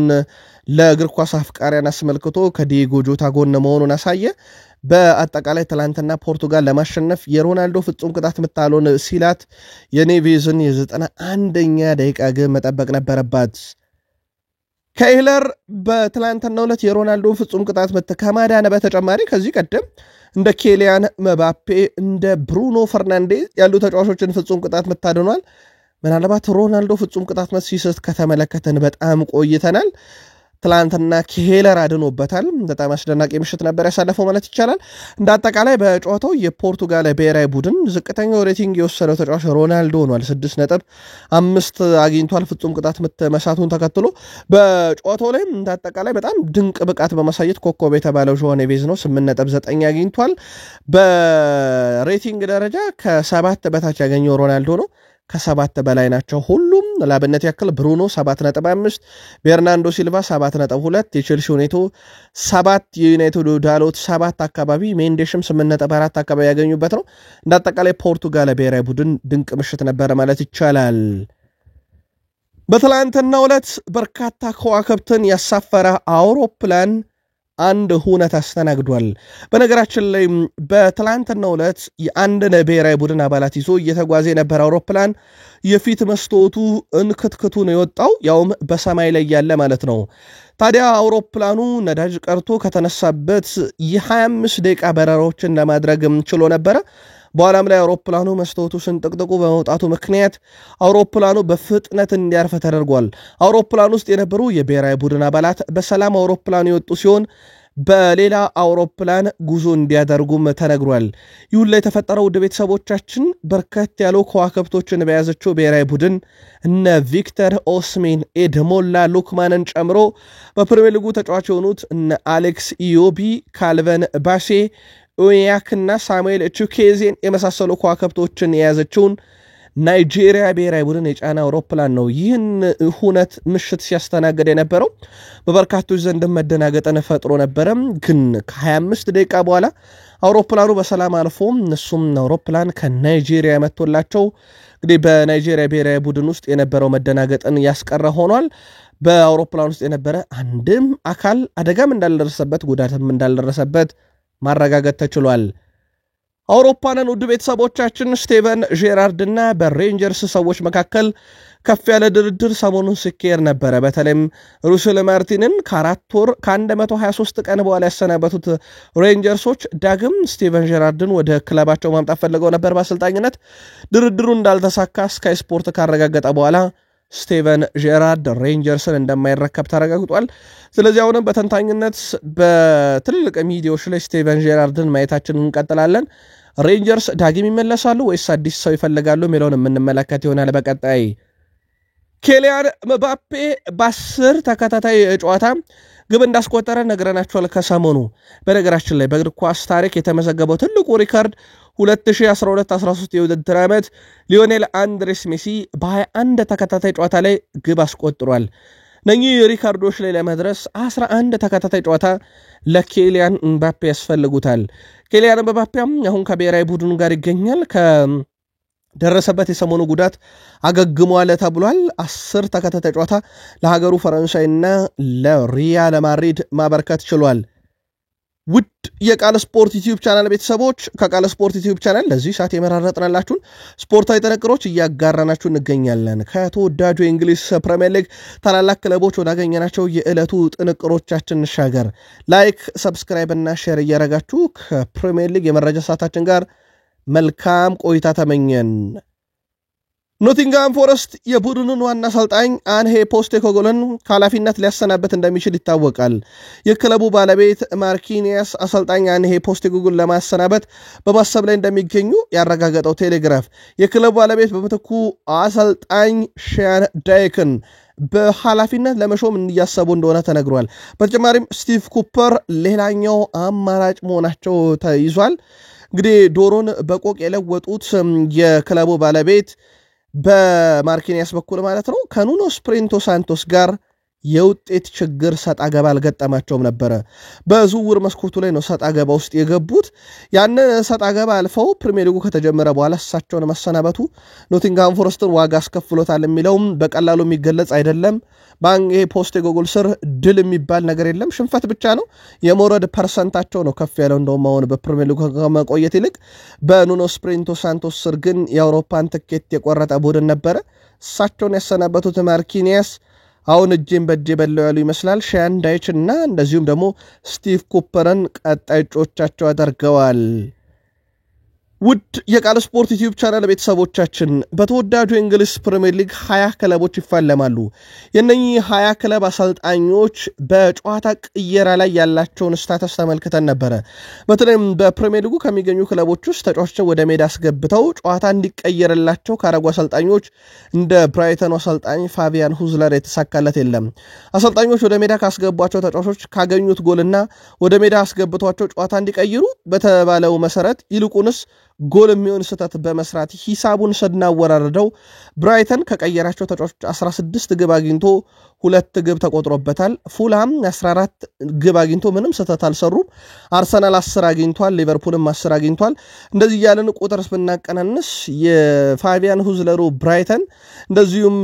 ለእግር ኳስ አፍቃሪያን አስመልክቶ ከዲየጎ ጆታ ጎን መሆኑን አሳየ። በአጠቃላይ ትላንትና ፖርቱጋል ለማሸነፍ የሮናልዶ ፍጹም ቅጣት ምታለውን ሲላት የኔቬዝን የ91ኛ ደቂቃ ግብ መጠበቅ ነበረባት። ከኤለር በትላንትናው ዕለት የሮናልዶን ፍጹም ቅጣት ምት ከማዳነ በተጨማሪ ከዚህ ቀደም እንደ ኬሊያን መባፔ እንደ ብሩኖ ፈርናንዴዝ ያሉ ተጫዋቾችን ፍጹም ቅጣት ምት አድኗል። ምናልባት ሮናልዶ ፍጹም ቅጣት ምት ሲስት ከተመለከተን በጣም ቆይተናል። ትላንትና ኬለር አድኖበታል። በጣም አስደናቂ ምሽት ነበር ያሳለፈው ማለት ይቻላል። እንደ አጠቃላይ በጨዋታው የፖርቱጋል ብሔራዊ ቡድን ዝቅተኛው ሬቲንግ የወሰደው ተጫዋች ሮናልዶ ሆኗል። 6.5 አግኝቷል ፍጹም ቅጣት ምት መሳቱን ተከትሎ። በጨዋታው ላይ እንደ አጠቃላይ በጣም ድንቅ ብቃት በማሳየት ኮከብ የተባለው ጆዋ ኔቬዝ ነው 8.9 አግኝቷል። በሬቲንግ ደረጃ ከ7 በታች ያገኘው ሮናልዶ ነው። ከ7 በላይ ናቸው ሁሉም። ለአብነት ያክል ብሩኖ 7.5፣ ቤርናንዶ ሲልቫ 7.2፣ የቼልሲው ኔቶ 7፣ የዩናይትዱ ዳሎት 7 አካባቢ፣ ሜንዴሽም 8.4 አካባቢ ያገኙበት ነው። እንደ አጠቃላይ ፖርቱጋል ብሔራዊ ቡድን ድንቅ ምሽት ነበረ ማለት ይቻላል። በትላንትናው ዕለት በርካታ ከዋክብትን ያሳፈረ አውሮፕላን አንድ ሁነት አስተናግዷል። በነገራችን ላይ በትላንትናው ዕለት የአንድን ብሔራዊ ቡድን አባላት ይዞ እየተጓዘ የነበረ አውሮፕላን የፊት መስታወቱ እንክትክቱ ነው የወጣው፣ ያውም በሰማይ ላይ ያለ ማለት ነው። ታዲያ አውሮፕላኑ ነዳጅ ቀርቶ ከተነሳበት የ25 ደቂቃ በረራዎችን ለማድረግ ችሎ ነበረ። በኋላም ላይ አውሮፕላኑ መስታወቱ ስንጥቅጥቁ በመውጣቱ ምክንያት አውሮፕላኑ በፍጥነት እንዲያርፍ ተደርጓል። አውሮፕላኑ ውስጥ የነበሩ የብሔራዊ ቡድን አባላት በሰላም አውሮፕላኑ የወጡ ሲሆን በሌላ አውሮፕላን ጉዞ እንዲያደርጉም ተነግሯል። ይሁን ላይ የተፈጠረው ውድ ቤተሰቦቻችን በርከት ያሉ ከዋክብቶችን በያዘችው ብሔራዊ ቡድን እነ ቪክተር ኦስሜን፣ ኤድሞላ ሉክማንን ጨምሮ በፕሪሚየር ሊጉ ተጫዋች የሆኑት እነ አሌክስ ኢዮቢ፣ ካልቨን ባሴ፣ ኦያክና ሳሙኤል ቹኬዜን የመሳሰሉ ከዋክብቶችን የያዘችውን ናይጄሪያ ብሔራዊ ቡድን የጫና አውሮፕላን ነው ይህን ሁነት ምሽት ሲያስተናግድ የነበረው። በበርካቶች ዘንድ መደናገጥን ፈጥሮ ነበረ። ግን ከ25 ደቂቃ በኋላ አውሮፕላኑ በሰላም አልፎ እነሱም አውሮፕላን ከናይጄሪያ መጥቶላቸው እንግዲህ በናይጄሪያ ብሔራዊ ቡድን ውስጥ የነበረው መደናገጥን ያስቀረ ሆኗል። በአውሮፕላን ውስጥ የነበረ አንድም አካል አደጋም እንዳልደረሰበት ጉዳትም እንዳልደረሰበት ማረጋገጥ ተችሏል። አውሮፓንን ውድ ቤተሰቦቻችን ስቴቨን ጄራርድ እና በሬንጀርስ ሰዎች መካከል ከፍ ያለ ድርድር ሰሞኑን ሲካሄድ ነበረ። በተለይም ሩስል ማርቲንን ከ4 ወር ከ123 ቀን በኋላ ያሰናበቱት ሬንጀርሶች ዳግም ስቴቨን ጄራርድን ወደ ክለባቸው ማምጣት ፈልገው ነበር በአሰልጣኝነት። ድርድሩ እንዳልተሳካ ስካይ ስፖርት ካረጋገጠ በኋላ ስቴቨን ጄራርድ ሬንጀርስን እንደማይረከብ ተረጋግጧል። ስለዚህ አሁንም በተንታኝነት በትልልቅ ሚዲያዎች ላይ ስቴቨን ጄራርድን ማየታችንን እንቀጥላለን። ሬንጀርስ ዳግም ይመለሳሉ ወይስ አዲስ ሰው ይፈልጋሉ የሚለውን የምንመለከት ይሆናል በቀጣይ። ኬሊያን ምባፔ በ10 ተከታታይ ጨዋታ ግብ እንዳስቆጠረ ነግረናችኋል ከሰሞኑ። በነገራችን ላይ በእግር ኳስ ታሪክ የተመዘገበው ትልቁ ሪካርድ 2012-13 የውድድር ዓመት ሊዮኔል አንድሬስ ሜሲ በ21 ተከታታይ ጨዋታ ላይ ግብ አስቆጥሯል። እነኚህ ሪካርዶች ላይ ለመድረስ 11 ተከታታይ ጨዋታ ለኬሊያን ምባፔ ያስፈልጉታል። ኬሊያን ምባፔም አሁን ከብሔራዊ ቡድኑ ጋር ይገኛል። ከደረሰበት የሰሞኑ ጉዳት አገግሟል ተብሏል። 10 ተከታታይ ጨዋታ ለሀገሩ ፈረንሳይና ለሪያል ማድሪድ ማበርከት ችሏል። ውድ የቃል ስፖርት ዩቲዩብ ቻናል ቤተሰቦች ከቃል ስፖርት ዩቲዩብ ቻናል ለዚህ ሰዓት የመራረጥናላችሁን ስፖርታዊ ጥንቅሮች እያጋራናችሁ እንገኛለን። ከተወዳጁ የእንግሊዝ ፕሪሚየር ሊግ ታላላቅ ክለቦች ወዳገኘናቸው የዕለቱ ጥንቅሮቻችን እንሻገር። ላይክ፣ ሰብስክራይብ እና ሼር እያረጋችሁ ከፕሪሚየር ሊግ የመረጃ ሰዓታችን ጋር መልካም ቆይታ ተመኘን። ኖቲንግሃም ፎረስት የቡድኑን ዋና አሰልጣኝ አንሄ ፖስቴኮግሉን ከኃላፊነት ሊያሰናበት እንደሚችል ይታወቃል። የክለቡ ባለቤት ማርኪኒያስ አሰልጣኝ አንሄ ፖስቴኮግሉን ለማሰናበት በማሰብ ላይ እንደሚገኙ ያረጋገጠው ቴሌግራፍ የክለቡ ባለቤት በምትኩ አሰልጣኝ ሻን ዳይክን በኃላፊነት ለመሾም እያሰቡ እንደሆነ ተነግሯል። በተጨማሪም ስቲቭ ኩፐር ሌላኛው አማራጭ መሆናቸው ተይዟል። እንግዲህ ዶሮን በቆቅ የለወጡት የክለቡ ባለቤት በማርኪኒያስ በኩል ማለት ነው ከኑኖ ስፕሪንቶ ሳንቶስ ጋር የውጤት ችግር ሰጣ ገባ አልገጠማቸውም ነበረ። በዝውውር መስኮቱ ላይ ነው ሰጣ ገባ ውስጥ የገቡት። ያንን ሰጣ ገባ አልፈው ፕሪሚየር ሊጉ ከተጀመረ በኋላ እሳቸውን መሰናበቱ ኖቲንግሃም ፎረስትን ዋጋ አስከፍሎታል የሚለውም በቀላሉ የሚገለጽ አይደለም። ባንጌ ፖስቴኮግሉ ስር ድል የሚባል ነገር የለም፣ ሽንፈት ብቻ ነው። የመውረድ ፐርሰንታቸው ነው ከፍ ያለው። እንደውም አሁን በፕሪሚየር ሊጉ ከመቆየት ይልቅ በኑኖ ስፕሪንቶ ሳንቶስ ስር ግን የአውሮፓን ትኬት የቆረጠ ቡድን ነበረ። እሳቸውን ያሰናበቱት ማርኪኒያስ አሁን እጄን በእጄ በለው ያሉ ይመስላል። ሻን ዳይች እና እንደዚሁም ደግሞ ስቲቭ ኩፐርን ቀጣይ እጩዎቻቸው አድርገዋል። ውድ የቃል ስፖርት ዩቲዩብ ቻናል ቤተሰቦቻችን በተወዳጁ የእንግሊዝ ፕሪሚየር ሊግ 20 ክለቦች ይፋለማሉ። የነኚህ 20 ክለብ አሰልጣኞች በጨዋታ ቅየራ ላይ ያላቸውን ስታተስ ተመልክተን ነበረ። በተለይም በፕሪሚየር ሊጉ ከሚገኙ ክለቦች ውስጥ ተጫዋቾችን ወደ ሜዳ አስገብተው ጨዋታ እንዲቀየርላቸው ካረጉ አሰልጣኞች እንደ ብራይተኑ አሰልጣኝ ፋቢያን ሁዝለር የተሳካለት የለም። አሰልጣኞች ወደ ሜዳ ካስገቧቸው ተጫዋቾች ካገኙት ጎልና ወደ ሜዳ አስገብቷቸው ጨዋታ እንዲቀይሩ በተባለው መሰረት ይልቁንስ ጎል የሚሆን ስህተት በመስራት ሂሳቡን ስናወራርደው ብራይተን ከቀየራቸው ተጫዋቾች 16 ግብ አግኝቶ 2 ግብ ተቆጥሮበታል። ፉልሃም 14 ግብ አግኝቶ ምንም ስህተት አልሰሩም። አርሰናል 10 አግኝቷል፣ ሊቨርፑልም 10 አግኝቷል። እንደዚህ ያለን ቁጥር ብናቀናንስ የፋቢያን ሁዝለሩ ብራይተን እንደዚሁም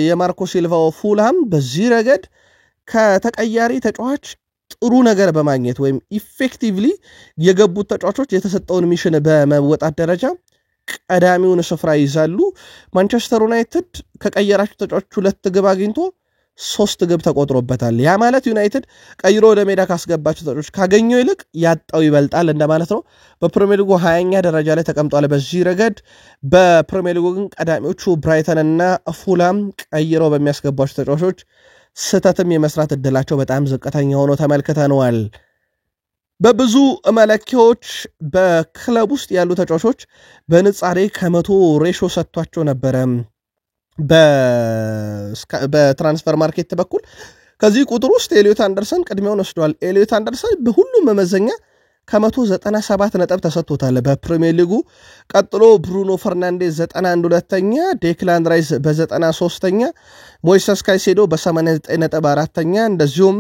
የማርኮ ሲልቫው ፉልሃም በዚህ ረገድ ከተቀያሪ ተጫዋች ጥሩ ነገር በማግኘት ወይም ኢፌክቲቭሊ የገቡት ተጫዋቾች የተሰጠውን ሚሽን በመወጣት ደረጃ ቀዳሚውን ስፍራ ይዛሉ። ማንቸስተር ዩናይትድ ከቀየራቸው ተጫዋቾች 2 ግብ አግኝቶ 3 ግብ ተቆጥሮበታል። ያ ማለት ዩናይትድ ቀይሮ ወደ ሜዳ ካስገባቸው ተጫዋቾች ካገኘው ይልቅ ያጣው ይበልጣል እንደማለት ነው። በፕሪሚየር ሊጉ 20ኛ ደረጃ ላይ ተቀምጧል። በዚህ ረገድ በፕሪሚየር ሊጉ ግን ቀዳሚዎቹ ብራይተን እና ፉልሃም ቀይሮ በሚያስገባቸው ተጫዋቾች ስተትም የመስራት እድላቸው በጣም ዝቅተኛ ሆኖ ተመልክተነዋል። በብዙ መለኪያዎች በክለብ ውስጥ ያሉ ተጫዋቾች በንጻሬ ከመቶ ሬሾ ሰጥቷቸው ነበረ በትራንስፈር ማርኬት በኩል ከዚህ ቁጥር ውስጥ ኤሊዮት አንደርሰን ቅድሚያውን ወስዷል ኤሊዮት አንደርሰን በሁሉም መመዘኛ ከ197 ነጥብ ተሰጥቶታል በፕሪሚየር ሊጉ ቀጥሎ ብሩኖ ፈርናንዴዝ 91 ሁለተኛ ዴክላን ራይስ በ93ኛ ሞይሰስ ካይሴዶ በ89 ነጥብ አራተኛ እንደዚሁም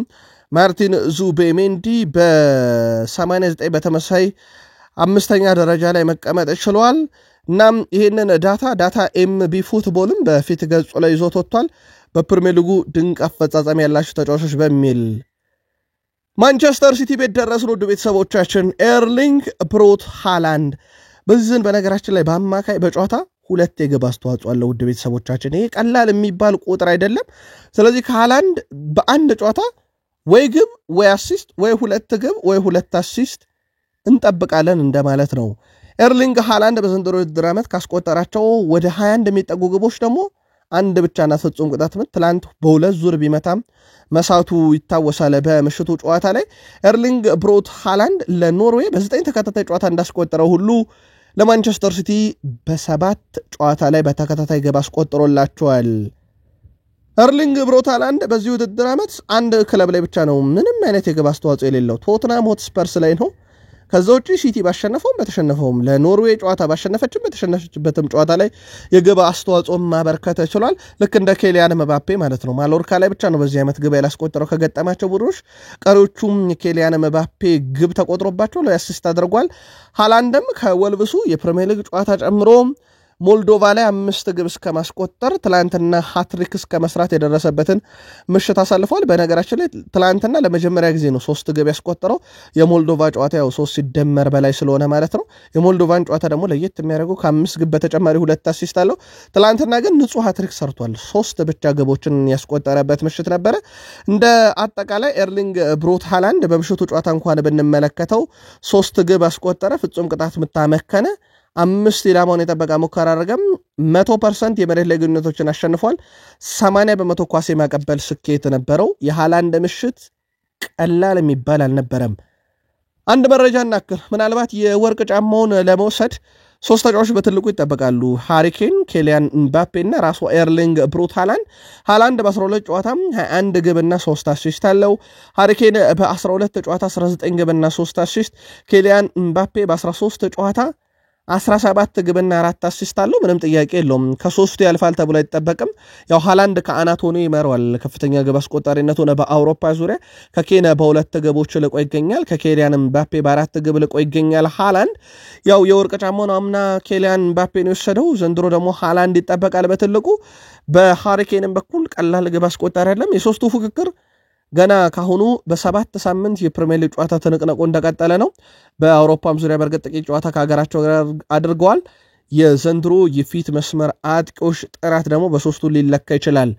ማርቲን ዙቤሜንዲ በ89 በተመሳይ አምስተኛ ደረጃ ላይ መቀመጥ ችሏል እናም ይሄንን ዳታ ኤምቢ ፉትቦልም በፊት ገጹ ላይ ይዞት ወጥቷል በፕሪሚየር ሊጉ ድንቅ አፈጻጸም ያላቸው ተጫዋቾች በሚል ማንቸስተር ሲቲ ቤት ደረስን ውድ ቤተሰቦቻችን ኤርሊንግ ብሮት ሃላንድ በዚህን በነገራችን ላይ በአማካይ በጨዋታ ሁለት የግብ አስተዋጽኦ አለው ውድ ቤተሰቦቻችን ይሄ ቀላል የሚባል ቁጥር አይደለም ስለዚህ ከሃላንድ በአንድ ጨዋታ ወይ ግብ ወይ አሲስት ወይ ሁለት ግብ ወይ ሁለት አሲስት እንጠብቃለን እንደማለት ነው ኤርሊንግ ሃላንድ በዘንድሮ ውድድር ዓመት ካስቆጠራቸው ወደ 21 የሚጠጉ ግቦች ደግሞ አንድ ብቻና ፍጹም ቅጣት ምት ትላንት በሁለት ዙር ቢመታም መሳቱ ይታወሳል በምሽቱ ጨዋታ ላይ ኤርሊንግ ብሮት ሃላንድ ለኖርዌይ በ9 ተከታታይ ጨዋታ እንዳስቆጠረው ሁሉ ለማንቸስተር ሲቲ በ7 ጨዋታ ላይ በተከታታይ ግብ አስቆጥሮላቸዋል ኤርሊንግ ብሮት ሃላንድ በዚህ ውድድር ዓመት አንድ ክለብ ላይ ብቻ ነው ምንም አይነት የግብ አስተዋጽኦ የሌለው ቶትናም ሆትስፐርስ ላይ ነው ከዛውጪ ሲቲ ባሸነፈውም በተሸነፈውም ለኖርዌይ ጨዋታ ባሸነፈችም በተሸነፈችበትም ጨዋታ ላይ የግብ አስተዋጽኦ ማበርከት ችሏል ልክ እንደ ኬሊያን መባፔ ማለት ነው ማሎርካ ላይ ብቻ ነው በዚህ ዓመት ግብ ያላስቆጠረው ከገጠማቸው ቡድኖች ቀሪዎቹም ኬሊያን መባፔ ግብ ተቆጥሮባቸው ለአሲስት አድርጓል ሃላንድም ከወልቭሱ የፕሪሚየር ሊግ ጨዋታ ጨምሮ ሞልዶቫ ላይ 5 ግብ እስከ ማስቆጠር ትላንትና ሃትሪክ እስከ መስራት የደረሰበትን ምሽት አሳልፏል በነገራችን ላይ ትላንትና ለመጀመሪያ ጊዜ ነው 3 ግብ ያስቆጠረው የሞልዶቫ ጨዋታ ያው 3 ሲደመር በላይ ስለሆነ ማለት ነው የሞልዶቫን ጨዋታ ደግሞ ለየት የሚያደርገው ከ5 ግብ በተጨማሪ 2 አሲስት አለው ትላንትና ግን ንጹህ ሃትሪክ ሰርቷል 3 ብቻ ግቦችን ያስቆጠረበት ምሽት ነበር እንደ አጠቃላይ ኤርሊንግ ብሮት ሃላንድ በምሽቱ ጨዋታ እንኳን ብንመለከተው 3 ግብ አስቆጠረ ፍጹም ቅጣት ምታመከነ 5 ኢላማውን የጠበቀ ሙከራ አደረገም 100% የመሬት ላይ ግንኙነቶችን አሸንፏል 80% ኳስ የማቀበል ስኬት ነበረው የሃላንድ ምሽት ቀላል የሚባል አልነበረም አንድ መረጃ እናክል ምናልባት የወርቅ ጫማውን ለመውሰድ ሶስት ተጫዋቾች በትልቁ ይጠበቃሉ ሃሪ ኬን ኬሊያን ምባፔ እና ራሱ ኤርሊንግ ብሮት ሃላንድ በ12 ጨዋታ 21 ግብና 3 አሲስት አለው ሃሪ ኬን በ12 ጨዋታ 19 ግብና 3 አሲስት ኬሊያን ምባፔ በ13 ጨዋታ 17 ግብና 4 አሲስት አለው ምንም ጥያቄ የለውም ከሶስቱ ያልፋል ተብሎ አይተጠበቅም ያው ሃላንድ ከአናቶኒ ይመራዋል ከፍተኛ ግብ አስቆጣሪነቱ በአውሮፓ ዙሪያ ከኬን በሁለት ግቦች ልቆ ይገኛል ከኬሊያን ምባፔ በአራት ግብ ልቆ ይገኛል ሃላንድ ያው የወርቅ ጫማውን አምና ኬሊያን ምባፔ ነው የወሰደው ዘንድሮ ደግሞ ሃላንድ ይጠበቃል በትልቁ በሃሪ ኬንም በኩል ቀላል ግብ አስቆጣሪ አይደለም የሶስቱ ፍክክር ገና ካሁኑ በ7 ሳምንት የፕሪሚየር ሊግ ጨዋታ ተነቅነቆ እንደቀጠለ ነው በአውሮፓም ዙሪያ በርግጥ ጥቂት ጨዋታ ከሀገራቸው ጋር አድርገዋል የዘንድሮ የፊት መስመር አጥቂዎች ጥራት ደግሞ በሶስቱ ሊለካ ይችላል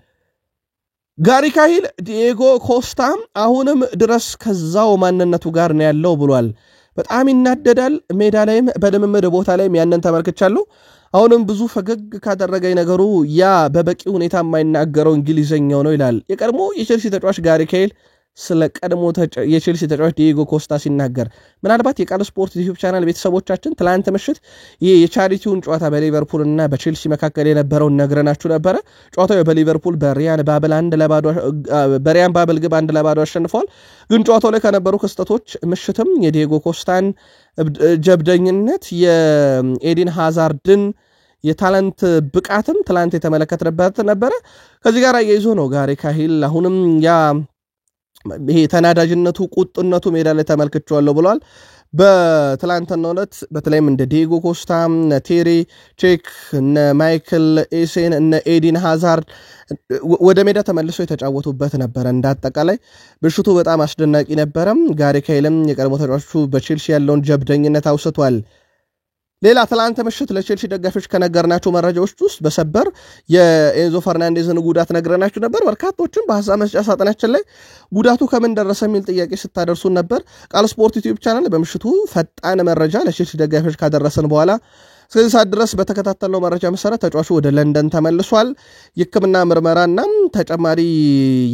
ጋሪ ካሂል ዲኤጎ ኮስታ አሁንም ድረስ ከዛው ማንነቱ ጋር ነው ያለው ብሏል በጣም ይናደዳል ሜዳ ላይም በልምምድ ቦታ ላይም ያንን ተመልክቻለሁ አሁንም ብዙ ፈገግ ካደረገኝ ነገሩ ያ በበቂ ሁኔታ የማይናገረው እንግሊዘኛው ነው ይላል የቀድሞ የቼልሲ ተጫዋች ጋሪ ካሂል ስለ ቀድሞ የቼልሲ ተጫዋች ዲኤጎ ኮስታ ሲናገር ምናልባት የቃል ስፖርት ዩቲዩብ ቻናል ቤተሰቦቻችን ትላንት ምሽት የቻሪቲውን ጨዋታ በሊቨርፑል እና በቼልሲ መካከል የነበረውን ነግረናችሁ ነበር ጨዋታው በሊቨርፑል በሪያን ባብል ግብ 1-2 አሸንፏል ግን ጨዋታው ላይ ከነበሩ ክስተቶች ምሽትም የዲኤጎ ኮስታን ጀብደኝነት የኤዲን ሃዛርድን የታለንት ብቃትም ትላንት የተመለከተበት ነበር ከዚህ ጋር ያይዞ ነው ጋሪ ካሂል አሁንም ያ ይሄ ተናዳጅነቱ ቁጥነቱ ሜዳ ላይ ተመልክቻለሁ ብሏል በትላንትናው ዕለት በተለይም እንደ ዲኤጎ ኮስታ ቴሪ ቼክ እነ ማይክል ኤሴን እነ ኤዲን ሃዛርድ ወደ ሜዳ ተመልሰው የተጫወቱበት ነበር እንዳጠቃላይ ምሽቱ በጣም አስደናቂ ነበር ጋሪ ካሂልም የቀድሞ ተጫዋቹ በቼልሲ ያለውን ጀብደኝነት አውስቷል ሌላ ትላንት ምሽት ለቼልሲ ደጋፊዎች ከነገርናቸው መረጃዎች ውስጥ በሰበር የኤንዞ ፈርናንዴዝን ጉዳት ነግረናችሁ ነበር በርካቶችም በሐሳብ መስጫ ሳጥናችን ላይ ጉዳቱ ከምን ደረሰ የሚል ጥያቄ ስታደርሱን ነበር ቃል ስፖርት ዩቲዩብ ቻናል በምሽቱ ፈጣን መረጃ ለቼልሲ ደጋፊዎች ካደረሰን በኋላ እስከዚህ ሰዓት ድረስ በተከታተለው መረጃ መሰረት ተጫዋቹ ወደ ለንደን ተመልሷል። የሕክምና ምርመራና ተጨማሪ